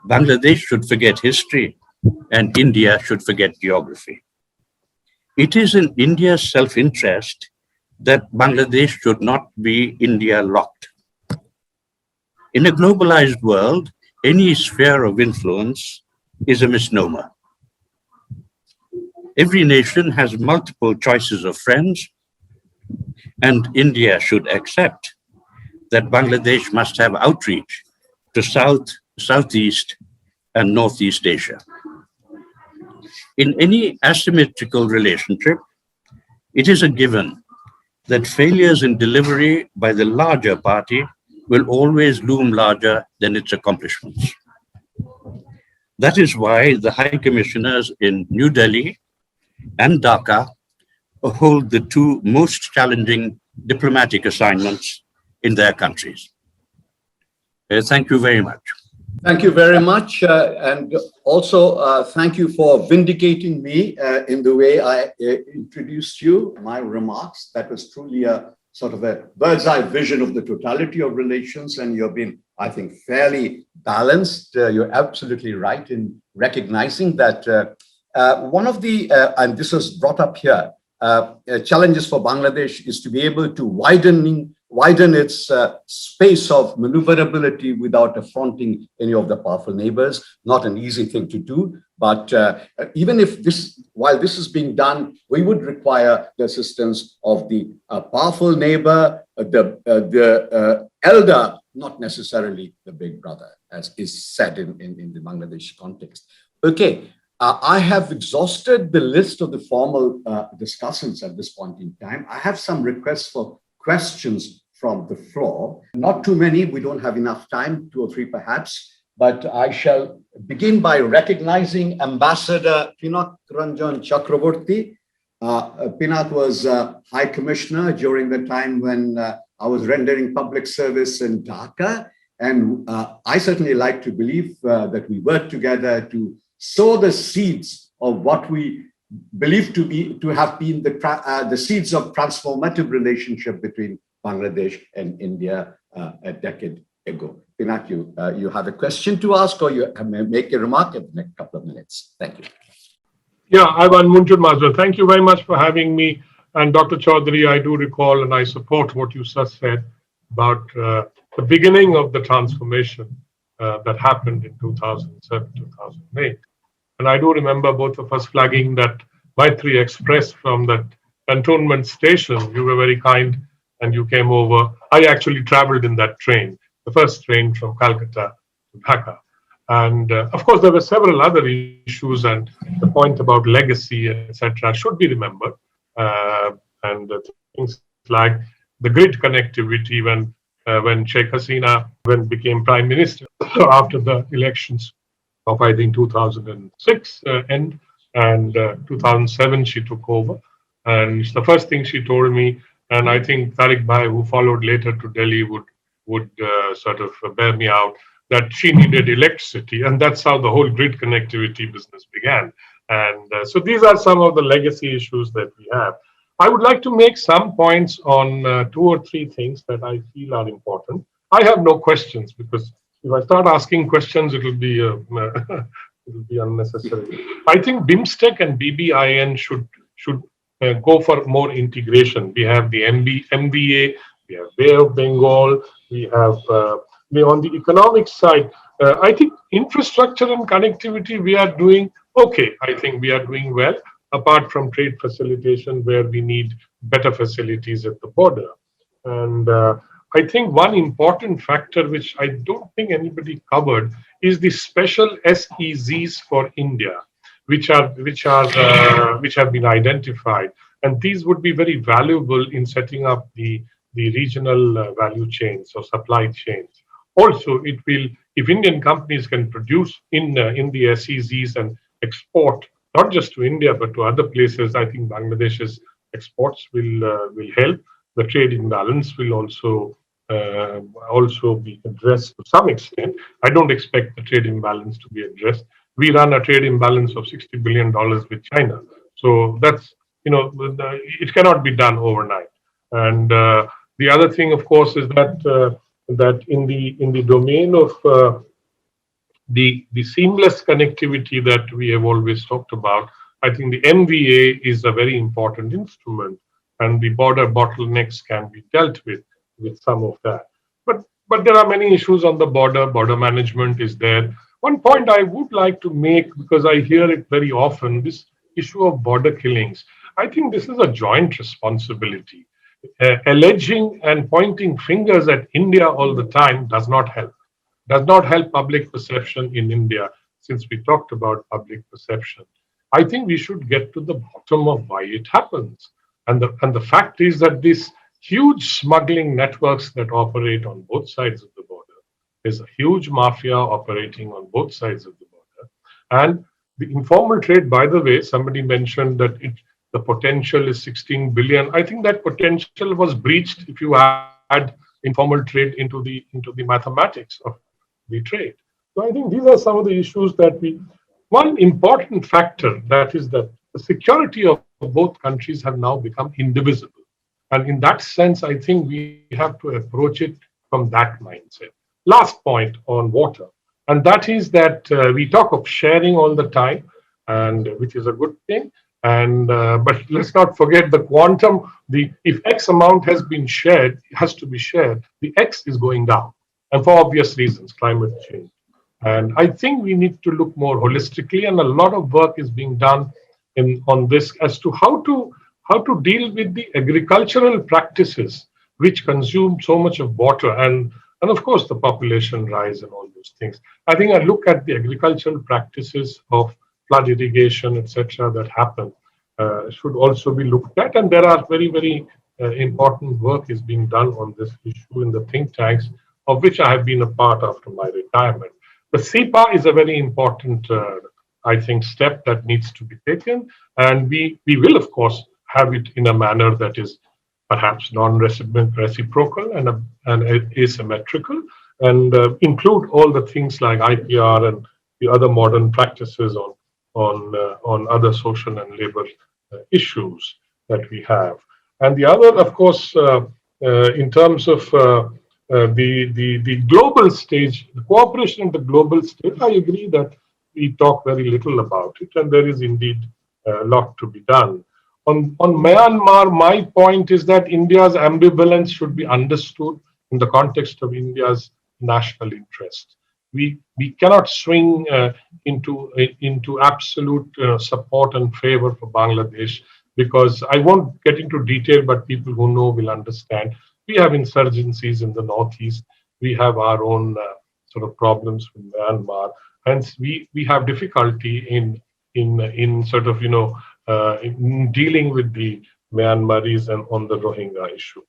Bangladesh should forget history and India should forget geography. It is in India's self-interest that Bangladesh should not be India locked. In a globalized world, any sphere of influence is a misnomer. Every nation has multiple choices of friends, and India should accept that Bangladesh must have outreach to South, Southeast, and Northeast Asia. In any asymmetrical relationship, it is a given that failures in delivery by the larger party will always loom larger than its accomplishments. That is why the High Commissioners in New Delhi and Dhaka hold the two most challenging diplomatic assignments in their countries. Thank you very much. Thank you very much. And also thank you for vindicating me in the way I introduced you, my remarks. That was truly a sort of a bird's eye vision of the totality of relations. And you've been, I think, fairly balanced. You're absolutely right in recognizing that one of the, and this was brought up here, challenges for Bangladesh is to be able to widen its space of maneuverability without affronting any of the powerful neighbors. Not an easy thing to do, but even if this, while this is being done, we would require the assistance of the powerful neighbor, the elder, not necessarily the big brother, as is said in the Bangladeshi context. Okay. I have exhausted the list of the formal discussants at this point in time. I have some requests for questions from the floor. Not too many, we don't have enough time, 2 or 3 perhaps, but I shall begin by recognizing Ambassador Pinak Ranjan Chakraborty. Pinak was High Commissioner during the time when I was rendering public service in Dhaka. And I certainly like to believe that we worked together to sow the seeds of what we believe to have been the seeds of transformative relationship between Bangladesh and India a decade ago. Pinak, you have a question to ask, or you can make a remark in the next couple of minutes. Thank you. Yeah, Ivan Munjur Mazur, thank you very much for having me. And Dr. Chaudhary, I do recall and I support what you just said about the beginning of the transformation that happened in 2007, 2008. And I do remember both of us flagging that Maitri Express from that cantonment station. You were very kind and you came over. I actually traveled in that train, the first train from Calcutta to Dhaka. And of course, there were several other issues, and the point about legacy, etc., should be remembered. And things like the grid connectivity when Sheikh Hasina became prime minister after the elections of, I think, 2006 and 2007 she took over. And the first thing she told me, and I think Tariq Bhai, who followed later to Delhi, would sort of bear me out, that she needed electricity. And that's how the whole grid connectivity business began. And so these are some of the legacy issues that we have. I would like to make some points on 2 or 3 things that I feel are important. I have no questions, because if I start asking questions, it will be unnecessary. I think BIMSTEC and BBIN should go for more integration. We have the MBA, we have Bay of Bengal, we have on the economic side. I think infrastructure and connectivity we are doing okay. I think we are doing well, apart from trade facilitation where we need better facilities at the border. And I think one important factor which I don't think anybody covered is the special SEZs for India, which have been identified, and these would be very valuable in setting up the regional value chains or supply chains. Also, it will, if Indian companies can produce in the SEZs and export not just to India but to other places, I think Bangladesh's exports will help. The trade imbalance will also be addressed to some extent. I don't expect the trade imbalance to be addressed. We run a trade imbalance of $60 billion with China, so that's it cannot be done overnight. And the other thing, of course, is that in the domain of the seamless connectivity that we have always talked about, I think the MVA is a very important instrument, and the border bottlenecks can be dealt with some of that. But there are many issues on the border. Border management is there. One point I would like to make, because I hear it very often, this issue of border killings. I think this is a joint responsibility. Alleging and pointing fingers at India all the time does not help public perception in India, since we talked about public perception. I think we should get to the bottom of why it happens. And the fact is that these huge smuggling networks that operate on both sides of the border, there's a huge mafia operating on both sides of the border. And the informal trade, by the way, somebody mentioned that the potential is 16 billion. I think that potential was breached if you add informal trade into the mathematics of the trade. So I think these are some of the issues that one important factor, that is that the security of both countries have now become indivisible. And in that sense, I think we have to approach it from that mindset. Last point on water, and that is that we talk of sharing all the time, and which is a good thing. And but let's not forget the quantum. If X amount has to be shared, the X is going down, and for obvious reasons, climate change. And I think we need to look more holistically, and a lot of work is being done on this as to how to deal with the agricultural practices which consume so much of water, and of course the population rise and all those things. I think I look at the agricultural practices of flood irrigation, etc., that happen should also be looked at, and there are very, very important work is being done on this issue in the think tanks, of which I have been a part after my retirement. The SEPA is a very important, I think, step that needs to be taken, and we will, of course, have it in a manner that is perhaps non-reciprocal and asymmetrical, and include all the things like IPR and the other modern practices on other social and labor issues that we have. And the other, of course, in terms of the global stage, the cooperation at the global stage, I agree that we talk very little about it, and there is indeed a lot to be done. On Myanmar, my point is that India's ambivalence should be understood in the context of India's national interest. We cannot swing into absolute support and favor for Bangladesh, because I won't get into detail, but people who know will understand. We have insurgencies in the northeast. We have our own sort of problems with Myanmar. Hence, we have difficulty in sort of in dealing with the Myanmaris and on the Rohingya issue.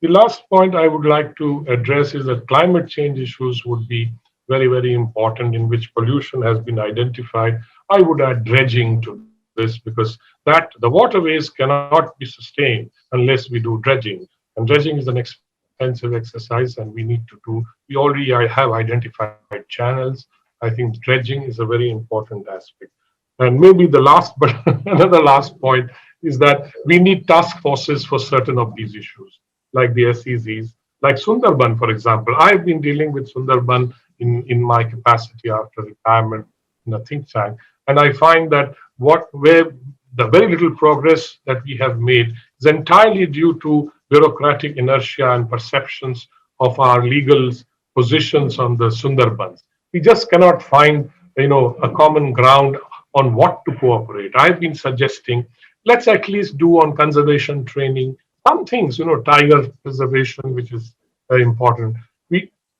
The last point I would like to address is that climate change issues would be very, very important, in which pollution has been identified. I would add dredging to this, because the waterways cannot be sustained unless we do dredging. And dredging is an expensive exercise, and we already have identified channels. I think dredging is a very important aspect. And maybe the last, but another last point is that we need task forces for certain of these issues, like the SEZs, like Sundarban, for example. I've been dealing with Sundarban in my capacity after retirement in a think tank, and I find that where the very little progress that we have made is entirely due to bureaucratic inertia and perceptions of our legal positions on the Sundarbans. We just cannot find, a common ground on what to cooperate. I've been suggesting, let's at least do on conservation training, some things, tiger preservation, which is very important.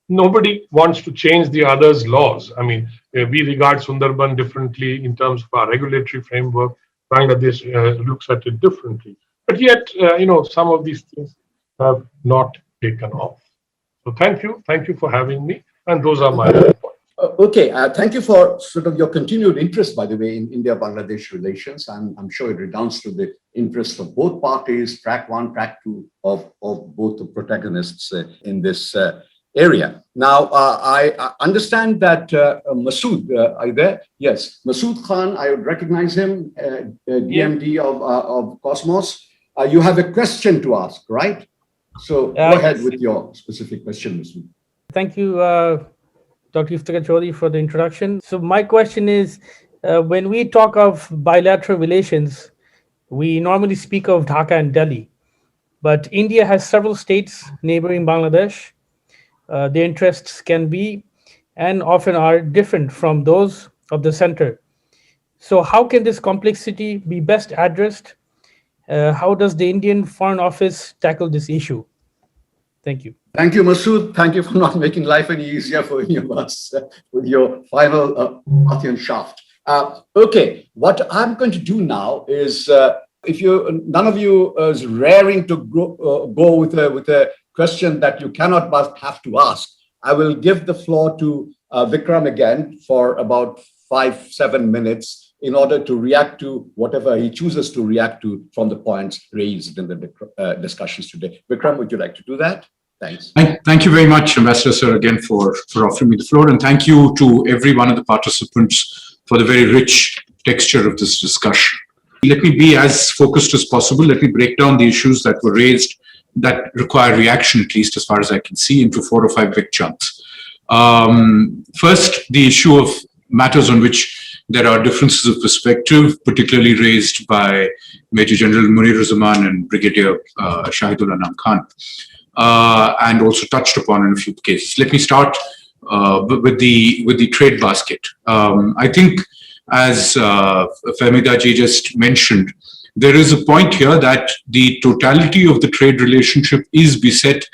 Nobody wants to change the other's laws. I mean, we regard Sundarban differently in terms of our regulatory framework. Bangladesh looks at it differently. But yet, some of these things have not taken off. So thank you for having me. And those are my points. Okay, thank you for sort of your continued interest, by the way, in India-Bangladesh relations. I'm sure it redounds to the interest of both parties, track one, track two of both the protagonists in this area. Now, I understand that Masood, are you there? Yes, Masood Khan, I would recognize him, DMD of Cosmos. You have a question to ask, right? So go ahead with your specific question, Masood. Thank you, Dr. Iftikhar Chaudhry, for the introduction. So my question is, when we talk of bilateral relations, we normally speak of Dhaka and Delhi, but India has several states neighboring Bangladesh. Their interests can be and often are different from those of the center. So how can this complexity be best addressed? How does the Indian Foreign Office tackle this issue? Thank you. Thank you, Masood. Thank you for not making life any easier for any of us with your final Parthian shaft. Okay, what I'm going to do now is, if none of you is raring to go with a question that you cannot but have to ask, I will give the floor to Vikram again for about 5-7 minutes in order to react to whatever he chooses to react to from the points raised in the discussions today. Vikram, would you like to do that? Thanks. Thank you very much, Ambassador Sir, again for offering me the floor. And thank you to every one of the participants for the very rich texture of this discussion. Let me be as focused as possible. Let me break down the issues that were raised that require reaction, at least as far as I can see, into 4 or 5 big chunks. First, the issue of matters on which there are differences of perspective, particularly raised by Major General Munir-Zaman and Brigadier Shahidul Anam Khan, and also touched upon in a few cases. Let me start with the trade basket. I think, as Fahmida ji just mentioned, there is a point here that the totality of the trade relationship is beset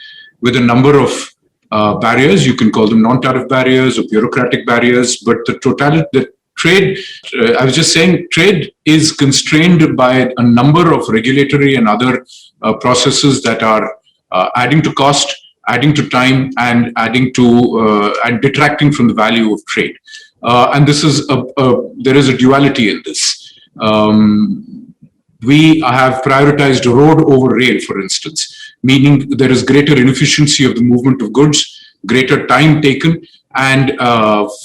with a number of barriers. You can call them non-tariff barriers or bureaucratic barriers, but the trade, I was just saying, trade is constrained by a number of regulatory and other processes that are adding to cost, adding to time, and adding to and detracting from the value of trade. And this is there is a duality in this. We have prioritized road over rail, for instance, meaning there is greater inefficiency of the movement of goods, greater time taken, and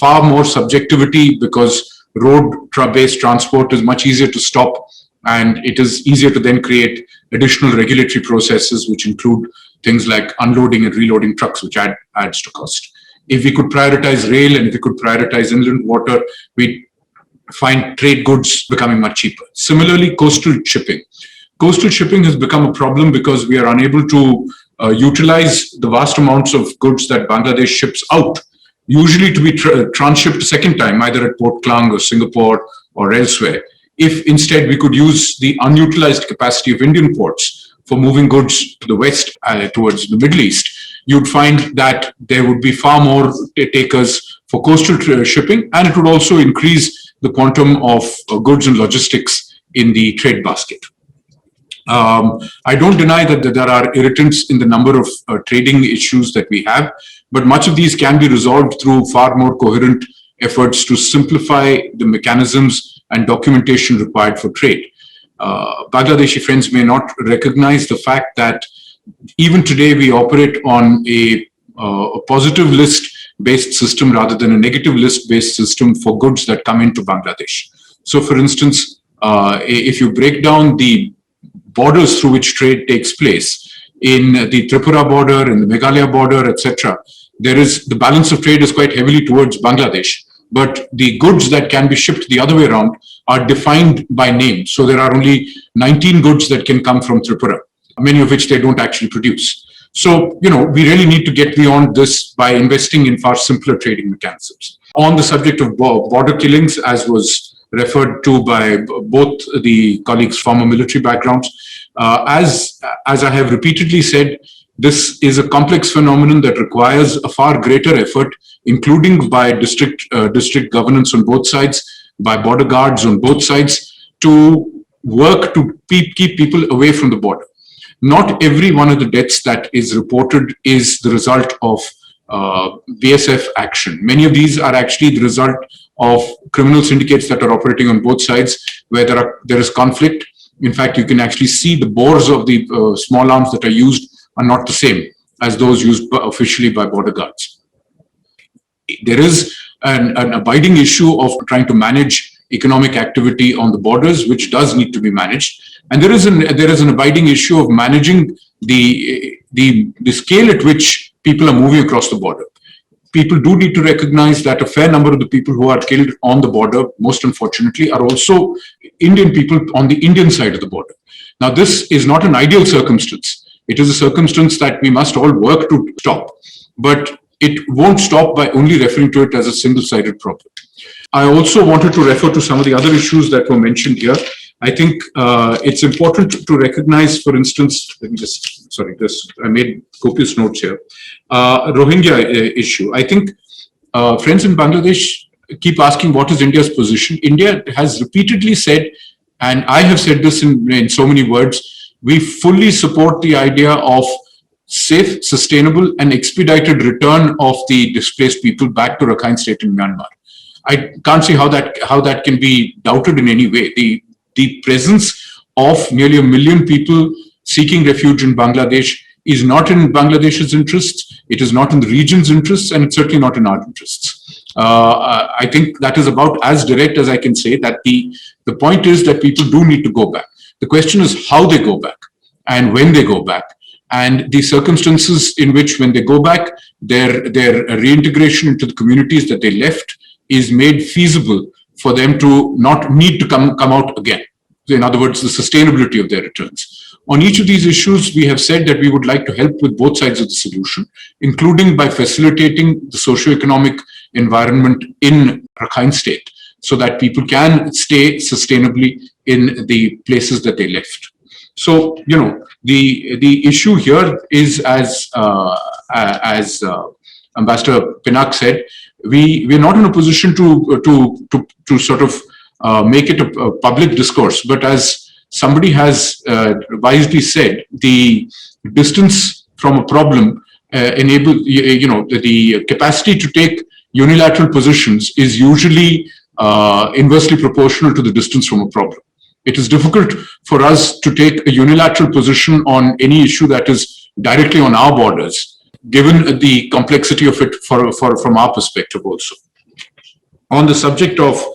far more subjectivity, because road-based transport is much easier to stop, and it is easier to then create additional regulatory processes, which include things like unloading and reloading trucks, which adds to cost. If we could prioritize rail and if we could prioritize inland water, we'd find trade goods becoming much cheaper. Similarly, coastal shipping. Coastal shipping has become a problem because we are unable to utilize the vast amounts of goods that Bangladesh ships out, usually to be transshipped a second time, either at Port Klang or Singapore or elsewhere. If instead we could use the unutilized capacity of Indian ports for moving goods to the west towards the Middle East, you'd find that there would be far more takers for coastal shipping, and it would also increase the quantum of goods and logistics in the trade basket. I don't deny that there are irritants in the number of trading issues that we have, but much of these can be resolved through far more coherent efforts to simplify the mechanisms and documentation required for trade. Bangladeshi friends may not recognize the fact that even today we operate on a positive list-based system rather than a negative list-based system for goods that come into Bangladesh. So, for instance, if you break down the borders through which trade takes place, in the Tripura border, in the Meghalaya border, etc., the balance of trade is quite heavily towards Bangladesh, but the goods that can be shipped the other way around are defined by name. So there are only 19 goods that can come from Tripura. many of which they don't actually produce. So, we really need to get beyond this by investing in far simpler trading mechanisms. On the subject of border killings, as was referred to by both the colleagues' former military backgrounds, as I have repeatedly said, this is a complex phenomenon that requires a far greater effort, including by district governance on both sides, by border guards on both sides, to work to keep people away from the border. Not every one of the deaths that is reported is the result of BSF action. Many of these are actually the result of criminal syndicates that are operating on both sides, where there is conflict. In fact, you can actually see the bores of the small arms that are used are not the same as those used officially by border guards. There is an abiding issue of trying to manage economic activity on the borders, which does need to be managed. And there is an abiding issue of managing the scale at which people are moving across the border. People do need to recognize that a fair number of the people who are killed on the border, most unfortunately, are also Indian people on the Indian side of the border. Now, this is not an ideal circumstance. It is a circumstance that we must all work to stop, but it won't stop by only referring to it as a single-sided problem. I also wanted to refer to some of the other issues that were mentioned here. I think it's important to recognize, for instance, I made copious notes here. Rohingya issue. I think friends in Bangladesh keep asking what is India's position. India has repeatedly said, and I have said this in so many words, we fully support the idea of safe, sustainable, and expedited return of the displaced people back to Rakhine State in Myanmar. I can't see how that can be doubted in any way. The presence of nearly 1 million people seeking refuge in Bangladesh is not in Bangladesh's interests, it is not in the region's interests, and it's certainly not in our interests. I think that is about as direct as I can say, that the point is that people do need to go back. The question is how they go back and when they go back, and the circumstances in which, when they go back, their reintegration into the communities that they left is made feasible for them to not need to come out again. In other words, the sustainability of their returns. On each of these issues, we have said that we would like to help with both sides of the solution, including by facilitating the socio-economic environment in Rakhine State, so that people can stay sustainably in the places that they left. So, the issue here is, as Ambassador Pinnock said, we're not in a position to sort of make it a public discourse, but as somebody has wisely said, the distance from a problem the capacity to take unilateral positions is usually inversely proportional to the distance from a problem. It is difficult for us to take a unilateral position on any issue that is directly on our borders, given the complexity of it from our perspective also. On the subject of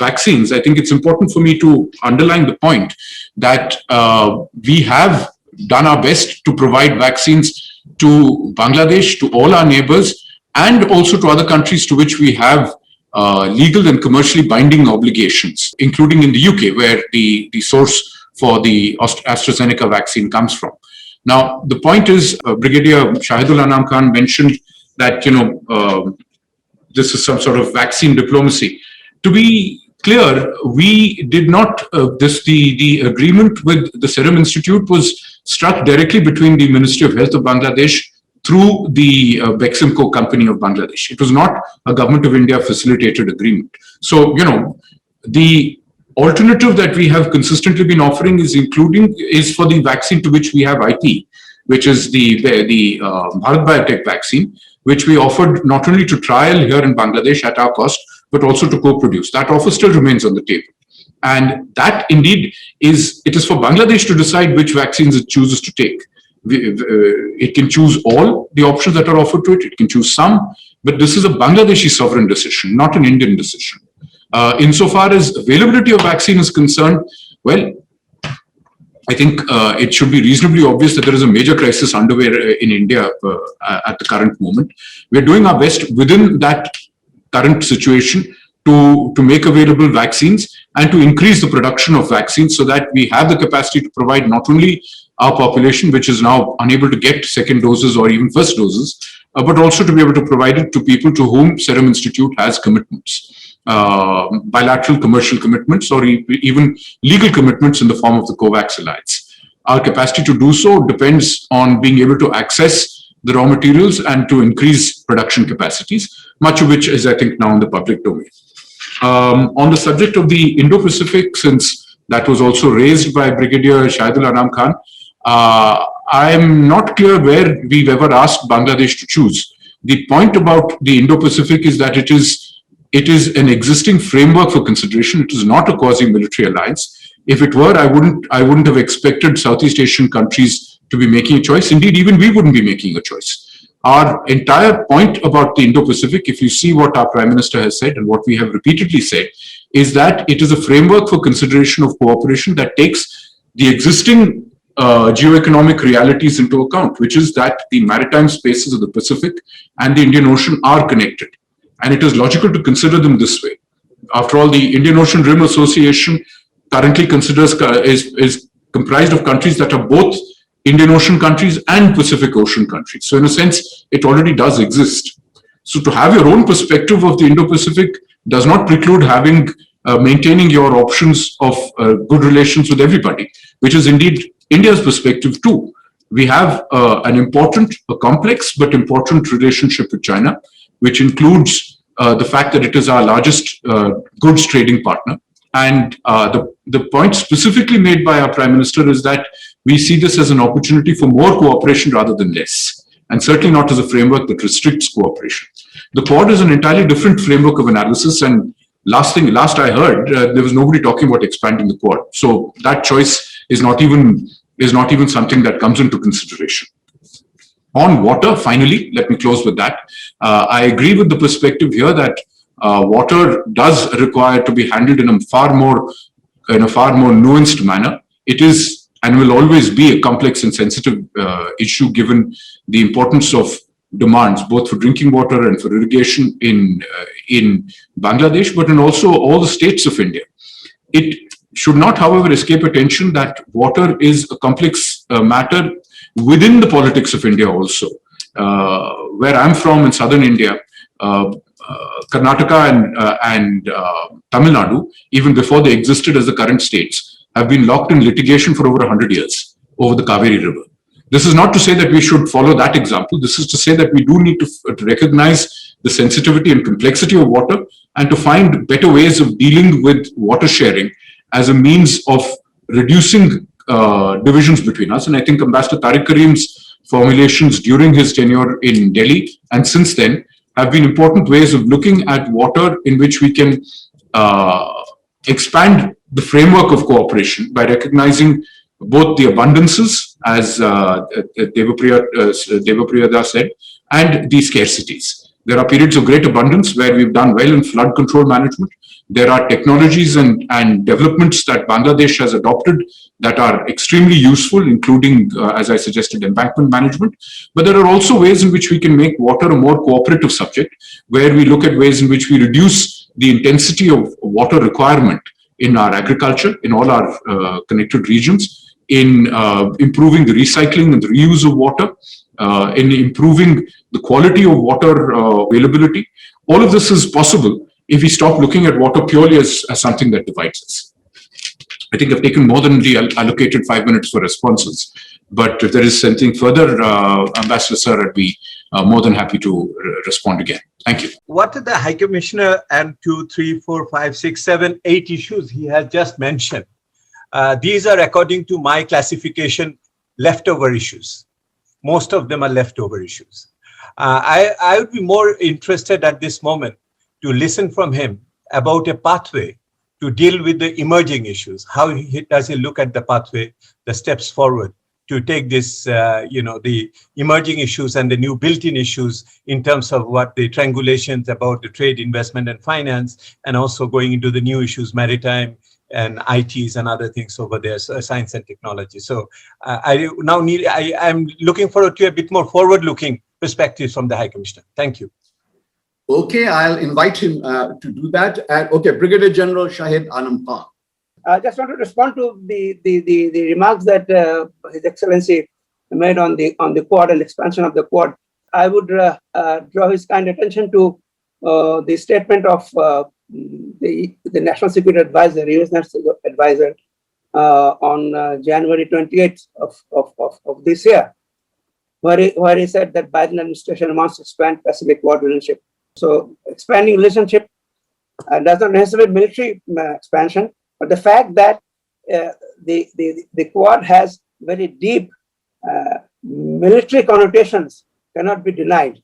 vaccines, I think it's important for me to underline the point that we have done our best to provide vaccines to Bangladesh, to all our neighbors, and also to other countries to which we have legal and commercially binding obligations, including in the UK, where the source for the AstraZeneca vaccine comes from. Now, the point is, Brigadier Shahidul Anam Khan mentioned that, this is some sort of vaccine diplomacy. To be clear, we did not, the agreement with the Serum Institute was struck directly between the Ministry of Health of Bangladesh through the Beximco company of Bangladesh. It was not a Government of India facilitated agreement. So, the alternative that we have consistently been offering is for the vaccine to which we have IP, which is the Bharat Biotech vaccine, which we offered not only to trial here in Bangladesh at our cost, but also to co-produce. That offer still remains on the table. And that indeed it is for Bangladesh to decide which vaccines it chooses to take. It can choose all the options that are offered to it. It can choose some, but this is a Bangladeshi sovereign decision, not an Indian decision. Insofar as availability of vaccine is concerned, well, I think it should be reasonably obvious that there is a major crisis underway in India at the current moment. We're doing our best within that current situation to make available vaccines and to increase the production of vaccines so that we have the capacity to provide not only our population, which is now unable to get second doses or even first doses, but also to be able to provide it to people to whom Serum Institute has commitments, bilateral commercial commitments or even legal commitments in the form of the COVAX alliance. Our capacity to do so depends on being able to access the raw materials and to increase production capacities, much of which is, I think, now in the public domain. On the subject of the Indo-Pacific, since that was also raised by Brigadier Shahidul Anam Khan, I'm not clear where we've ever asked Bangladesh to choose. The point about the Indo-Pacific is that it is an existing framework for consideration. It is not a quasi-military alliance. If it were, I wouldn't have expected Southeast Asian countries to be making a choice. Indeed, even we wouldn't be making a choice. Our entire point about the Indo-Pacific, if you see what our Prime Minister has said and what we have repeatedly said, is that it is a framework for consideration of cooperation that takes the existing geoeconomic realities into account, which is that the maritime spaces of the Pacific and the Indian Ocean are connected. And it is logical to consider them this way. After all, the Indian Ocean Rim Association currently is comprised of countries that are both Indian Ocean countries and Pacific Ocean countries. So in a sense, it already does exist. So to have your own perspective of the Indo-Pacific does not preclude maintaining your options of good relations with everybody, which is indeed India's perspective too. We have a complex but important relationship with China, which includes the fact that it is our largest goods trading partner. And the point specifically made by our Prime Minister is that we see this as an opportunity for more cooperation rather than less, and certainly not as a framework that restricts cooperation. The Quad is an entirely different framework of analysis, and last I heard, there was nobody talking about expanding the Quad. So that choice is not even something that comes into consideration. On water, finally, let me close with that. I agree with the perspective here that water does require to be handled in a far more nuanced manner. It is and will always be a complex and sensitive issue given the importance of demands both for drinking water and for irrigation in Bangladesh, but in also all the states of India. It should not, however, escape attention that water is a complex matter within the politics of India also. Where I'm from in southern India, Karnataka and Tamil Nadu, even before they existed as the current states, have been locked in litigation for over 100 years over the Kaveri River. This is not to say that we should follow that example. This is to say that we do need to recognize the sensitivity and complexity of water and to find better ways of dealing with water sharing as a means of reducing divisions between us. And I think Ambassador Tariq Karim's formulations during his tenure in Delhi and since then have been important ways of looking at water in which we can expand the framework of cooperation by recognizing both the abundances, as Devapriya said, and the scarcities. There are periods of great abundance where we've done well in flood control management. There are technologies and developments that Bangladesh has adopted that are extremely useful, including, as I suggested, embankment management. But there are also ways in which we can make water a more cooperative subject, where we look at ways in which we reduce the intensity of water requirement in our agriculture, in all our connected regions, in improving the recycling and the reuse of water, in improving the quality of water availability. All of this is possible if we stop looking at water purely as something that divides us. I think I've taken more than the allocated 5 minutes for responses, but if there is something further, Ambassador Sir, I'd be more than happy to respond again. Thank you. What are the High Commissioner and 2, 3, 4, 5, 6, 7, 8 issues he has just mentioned? These are, according to my classification, leftover issues. Most of them are leftover issues. I would be more interested at this moment to listen from him about a pathway to deal with the emerging issues. How does he look at the pathway, the steps forward to take this, the emerging issues and the new built-in issues in terms of what the triangulations about the trade, investment, and finance, and also going into the new issues, maritime and ITs and other things over there, so science and technology. So I'm looking forward to a bit more forward-looking perspectives from the High Commissioner. Thank you. Okay, I'll invite him to do that. And okay, Brigadier General Shahid Anam Khan. I just want to respond to the remarks that His Excellency made on the Quad and expansion of the Quad. I would draw his kind attention to the statement of the National Security Advisor, US National Advisor, on January 28th of this year, where he said that Biden administration wants to expand Pacific Quad relationship. So expanding relationship does not necessarily military expansion, but the fact that the Quad has very deep military connotations cannot be denied.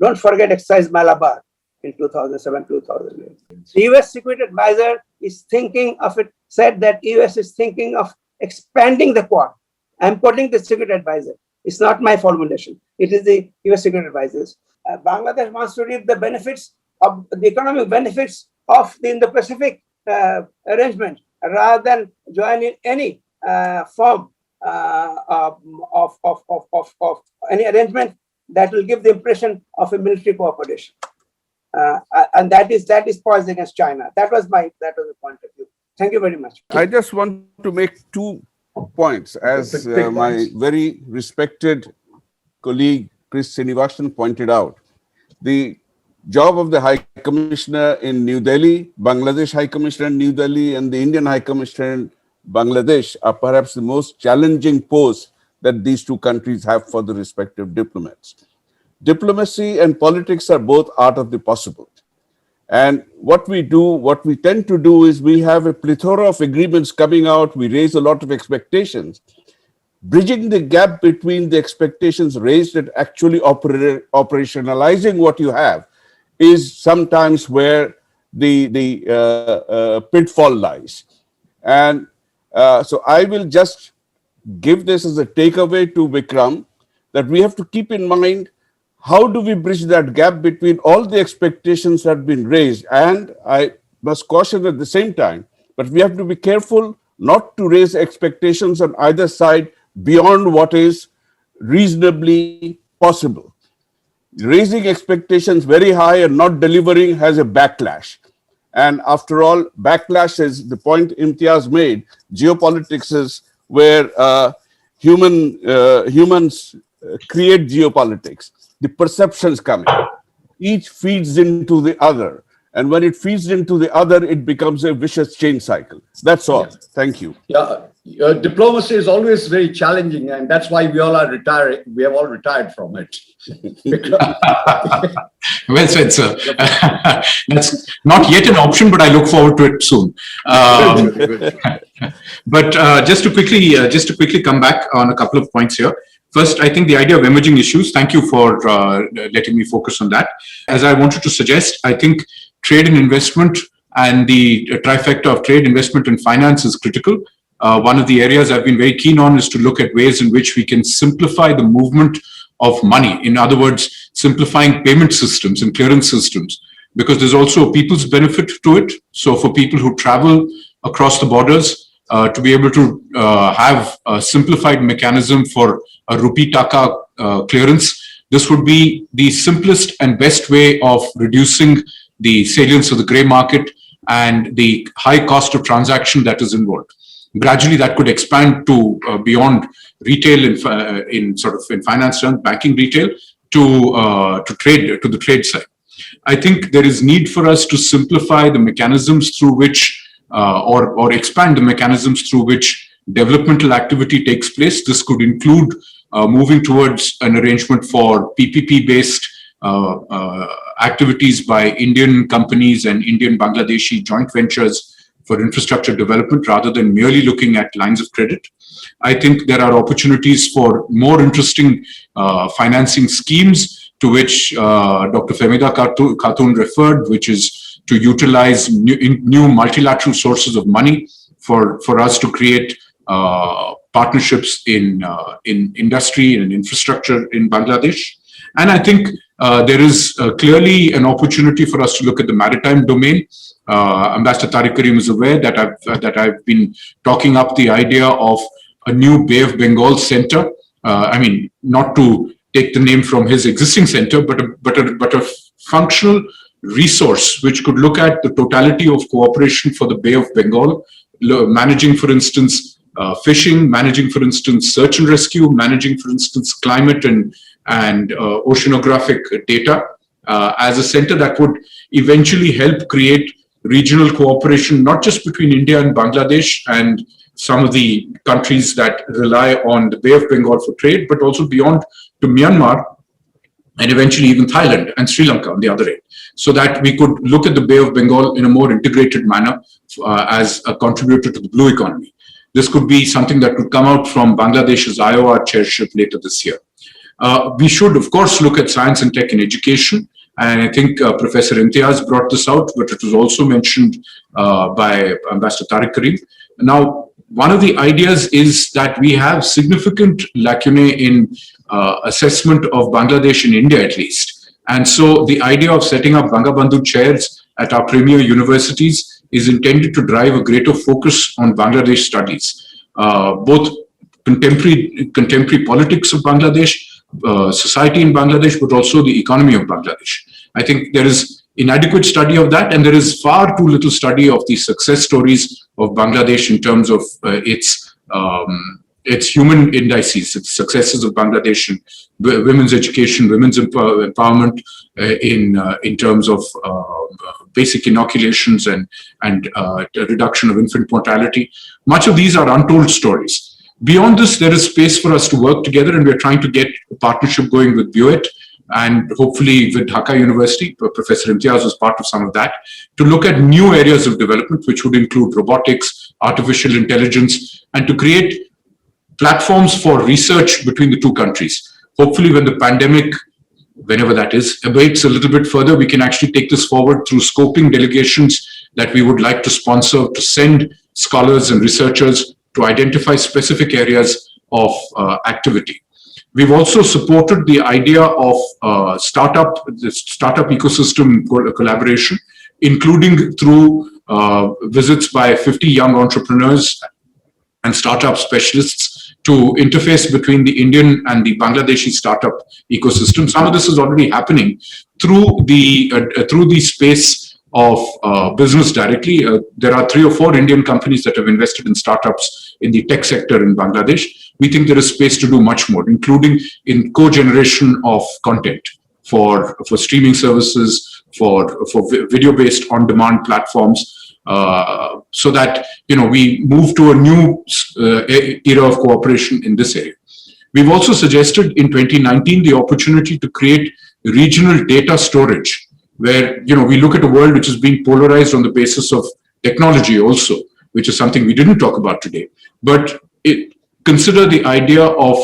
Don't forget exercise Malabar in 2007-2008. The US Security Advisor is thinking of it, said that US is thinking of expanding the Quad. I'm quoting the Security Advisor. It's not my formulation. It is the US Security Advisors. Bangladesh wants to reap the benefits of the economic benefits of the Indo-Pacific arrangement rather than join in any form of any arrangement that will give the impression of a military cooperation, and that is poised against China. That was the point of view. Thank you very much. I just want to make 2 points, as my very respected colleague Chris Srinivasan pointed out. The job of the High Commissioner in New Delhi, Bangladesh High Commissioner in New Delhi, and the Indian High Commissioner in Bangladesh are perhaps the most challenging posts that these 2 countries have for the respective diplomats. Diplomacy and politics are both art of the possible. And what we tend to do is we have a plethora of agreements coming out, we raise a lot of expectations. Bridging the gap between the expectations raised and actually operationalizing what you have is sometimes where the pitfall lies. And so I will just give this as a takeaway to Vikram, that we have to keep in mind, how do we bridge that gap between all the expectations that have been raised? And I must caution at the same time, but we have to be careful not to raise expectations on either side beyond what is reasonably possible. Raising expectations very high and not delivering has a backlash. And after all, backlash is the point Imtiaz made. Geopolitics is where humans create geopolitics. The perceptions come in. Each feeds into the other. And when it feeds into the other, it becomes a vicious chain cycle. That's all. Yeah. Thank you. Yeah, diplomacy is always very challenging, and that's why we all are retiring. We have all retired from it. Well said, sir. That's not yet an option, but I look forward to it soon. But just to quickly come back on a couple of points here. First, I think the idea of emerging issues, thank you for letting me focus on that. As I wanted to suggest, I think trade and investment and the trifecta of trade, investment, and finance is critical. One of the areas I've been very keen on is to look at ways in which we can simplify the movement of money. In other words, simplifying payment systems and clearance systems, because there's also a people's benefit to it. So for people who travel across the borders, to be able to have a simplified mechanism for a rupee taka clearance, this would be the simplest and best way of reducing the salience of the grey market and the high cost of transaction that is involved. Gradually, that could expand to beyond retail in finance terms, banking retail, to the trade side. I think there is need for us to simplify the mechanisms through which, or expand the mechanisms through which developmental activity takes place. This could include moving towards an arrangement for PPP-based activities by Indian companies and Indian Bangladeshi joint ventures for infrastructure development, rather than merely looking at lines of credit. I think there are opportunities for more interesting financing schemes to which Dr. Femida Khatun referred, which is to utilize new multilateral sources of money for us to create partnerships in industry and infrastructure in Bangladesh. And I think there is clearly an opportunity for us to look at the maritime domain. Ambassador Tariq Karim is aware that I've been talking up the idea of a new Bay of Bengal center. I mean, not to take the name from his existing center, but a functional resource which could look at the totality of cooperation for the Bay of Bengal, managing, for instance, fishing, managing, for instance, search and rescue, managing, for instance, climate and oceanographic data, as a center that would eventually help create regional cooperation, not just between India and Bangladesh and some of the countries that rely on the Bay of Bengal for trade, but also beyond to Myanmar and eventually even Thailand and Sri Lanka on the other end, so that we could look at the Bay of Bengal in a more integrated manner as a contributor to the blue economy. This could be something that could come out from Bangladesh's IOR chairship later this year. We should, of course, look at science and tech in education. And I think Professor Imtiaz brought this out, but it was also mentioned by Ambassador Tariq Karim. Now, one of the ideas is that we have significant lacunae in assessment of Bangladesh in India, at least. And so the idea of setting up Bangabandhu chairs at our premier universities is intended to drive a greater focus on Bangladesh studies, both contemporary politics of Bangladesh, society in Bangladesh, but also the economy of Bangladesh. I think there is inadequate study of that, and there is far too little study of the success stories of Bangladesh in terms of its human indices, its successes of Bangladesh in women's education, women's empowerment, in terms of basic inoculations and reduction of infant mortality. Much of these are untold stories. Beyond this, there is space for us to work together, and we're trying to get a partnership going with BUET and hopefully with Dhaka University. Professor Imtiaz was part of some of that, to look at new areas of development, which would include robotics, artificial intelligence, and to create platforms for research between the two countries. Hopefully, when the pandemic, whenever that is, abates a little bit further, we can actually take this forward through scoping delegations that we would like to sponsor, to send scholars and researchers to identify specific areas of activity. We've also supported the idea of the startup ecosystem collaboration, including through visits by 50 young entrepreneurs and startup specialists to interface between the Indian and the Bangladeshi startup ecosystem. Some of this is already happening through the space of business directly. There are 3 or 4 Indian companies that have invested in startups in the tech sector in Bangladesh. We think there is space to do much more, including in co-generation of content for streaming services, for video-based on-demand platforms, so that we move to a new era of cooperation in this area. We've also suggested in 2019 the opportunity to create regional data storage, where we look at a world which is being polarized on the basis of technology also, which is something we didn't talk about today. But consider the idea of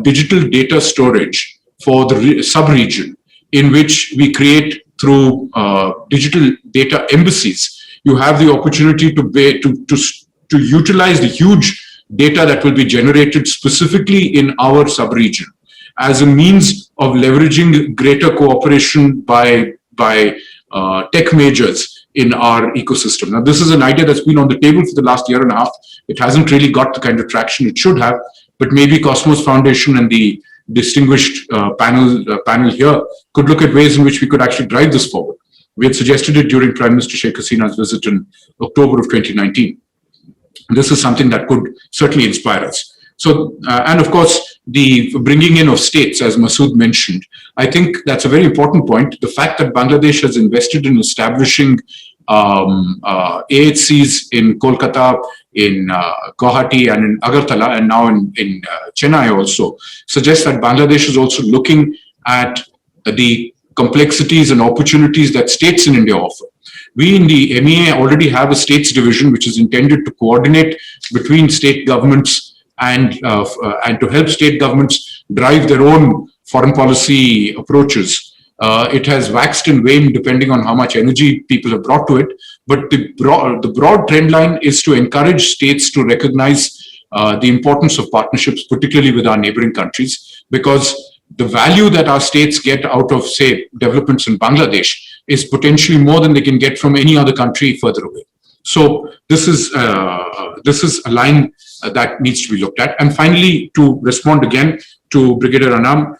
digital data storage for the sub-region, in which we create through digital data embassies. You have the opportunity to utilize the huge data that will be generated specifically in our sub-region as a means of leveraging greater cooperation by tech majors in our ecosystem. Now, this is an idea that's been on the table for the last year and a half. It hasn't really got the kind of traction it should have, but maybe Cosmos Foundation and the distinguished panel here could look at ways in which we could actually drive this forward. We had suggested it during Prime Minister Sheikh Hasina's visit in October of 2019. This is something that could certainly inspire us. So, and of course, the bringing in of states, as Masood mentioned, I think that's a very important point. The fact that Bangladesh has invested in establishing AHCs in Kolkata, in Guwahati, and in Agartala, and now in Chennai also, suggests that Bangladesh is also looking at the complexities and opportunities that states in India offer. We in the MEA already have a states division which is intended to coordinate between state governments and to help state governments drive their own foreign policy approaches. It has waxed and waned depending on how much energy people have brought to it. But the broad trend line is to encourage states to recognize the importance of partnerships, particularly with our neighboring countries, because the value that our states get out of, say, developments in Bangladesh is potentially more than they can get from any other country further away. So this is a line that needs to be looked at. And finally, to respond again to Brigadier Anam,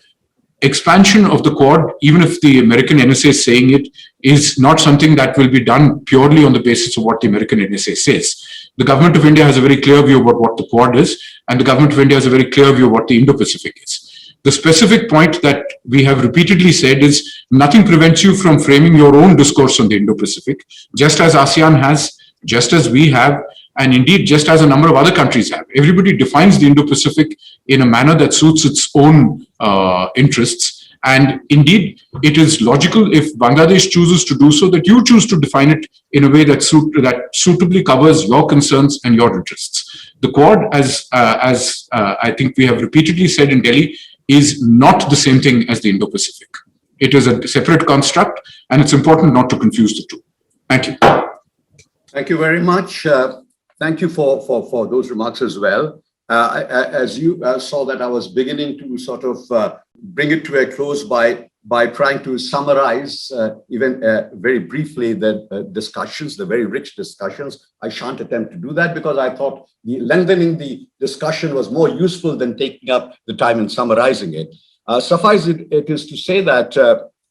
expansion of the Quad, even if the American NSA is saying it, is not something that will be done purely on the basis of what the American NSA says. The government of India has a very clear view about what the Quad is, and the government of India has a very clear view of what the Indo-Pacific is. The specific point that we have repeatedly said is nothing prevents you from framing your own discourse on the Indo-Pacific, just as ASEAN has, just as we have, and indeed just as a number of other countries have. Everybody defines the Indo-Pacific in a manner that suits its own interests. And indeed, it is logical if Bangladesh chooses to do so, that you choose to define it in a way that suitably covers your concerns and your interests. The Quad, as I think we have repeatedly said in Delhi, is not the same thing as the Indo-Pacific. It is a separate construct, and it's important not to confuse the two. Thank you. Thank you very much. Thank you for those remarks as well. As you saw that I was beginning to sort of bring it to a close by trying to summarize even very briefly the discussions, the very rich discussions. I shan't attempt to do that because I thought lengthening the discussion was more useful than taking up the time and summarizing it. Suffice it is to say that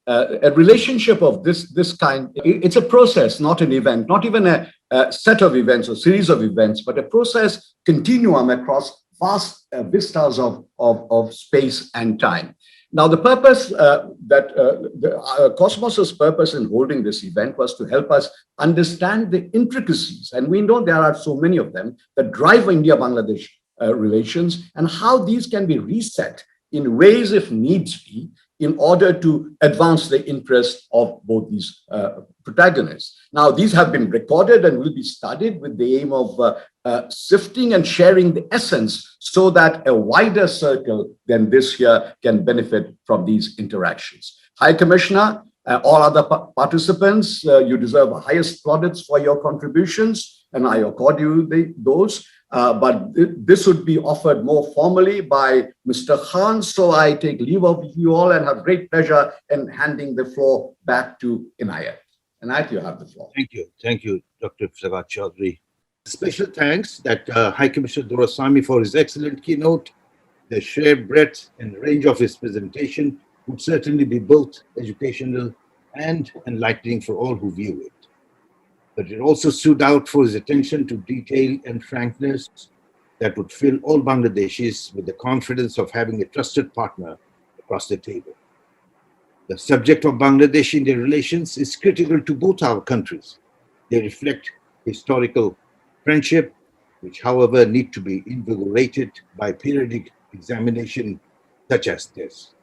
a relationship of this kind, it's a process, not an event, not even a set of events or series of events, but a process continuum across vast vistas of space and time. Now, the purpose Cosmos's purpose in holding this event was to help us understand the intricacies, and we know there are so many of them, that drive India-Bangladesh relations and how these can be reset in ways, if needs be, in order to advance the interests of both these protagonists. Now, these have been recorded and will be studied with the aim of sifting and sharing the essence so that a wider circle than this here can benefit from these interactions. High Commissioner, all other participants, you deserve the highest plaudits for your contributions, and I accord you those. But this would be offered more formally by Mr. Khan. So I take leave of you all and have great pleasure in handing the floor back to Inayat. Inayat, you have the floor. Thank you. Thank you, Dr. Iftikhar Chaudhry. Special thanks that High Commissioner Doraisamy for his excellent keynote. The sheer breadth and range of his presentation would certainly be both educational and enlightening for all who view it. But it also stood out for his attention to detail and frankness that would fill all Bangladeshis with the confidence of having a trusted partner across the table. The subject of Bangladesh-India relations is critical to both our countries. They reflect historical friendship, which, however, need to be invigorated by periodic examination such as this.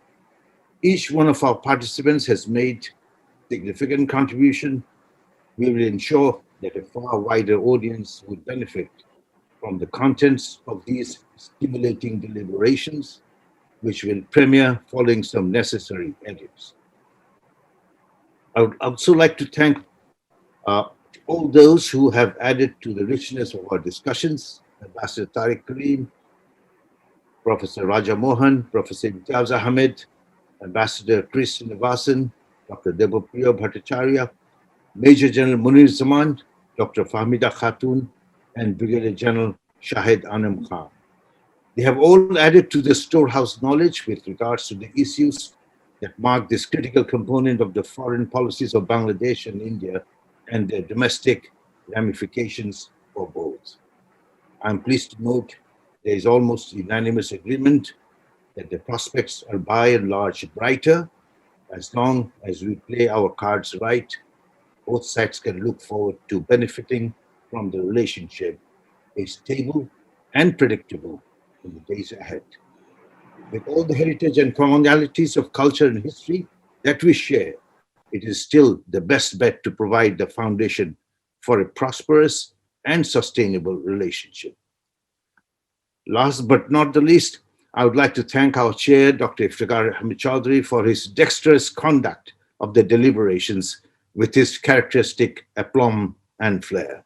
Each one of our participants has made significant contribution. We will ensure that a far wider audience would benefit from the contents of these stimulating deliberations, which will premiere following some necessary edits. I would also like to thank all those who have added to the richness of our discussions: Ambassador Tariq Karim, Professor Raja Mohan, Professor Imtiaz Ahmed, Ambassador Srinivasan, Dr. Debapriya Bhattacharya, Major General Munir Zaman, Dr. Fahmida Khatun, and Brigadier General Shahid Anam Khan. They have all added to the storehouse knowledge with regards to the issues that mark this critical component of the foreign policies of Bangladesh and India and their domestic ramifications for both. I'm pleased to note there is almost unanimous agreement that the prospects are by and large brighter. As long as we play our cards right, both sides can look forward to benefiting from the relationship, is stable and predictable in the days ahead. With all the heritage and commonalities of culture and history that we share, it is still the best bet to provide the foundation for a prosperous and sustainable relationship. Last but not the least, I would like to thank our chair, Dr. Iftikhar Chaudhry, for his dexterous conduct of the deliberations with his characteristic aplomb and flair.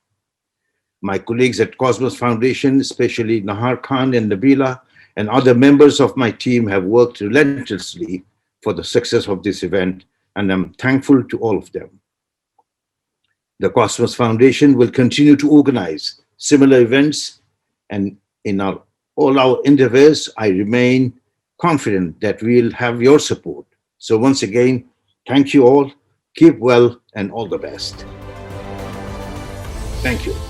My colleagues at Cosmos Foundation, especially Nahar Khan and Nabila, and other members of my team have worked relentlessly for the success of this event, and I'm thankful to all of them. The Cosmos Foundation will continue to organize similar events, and in all our endeavors, I remain confident that we'll have your support. So once again, thank you all. Keep well and all the best. Thank you.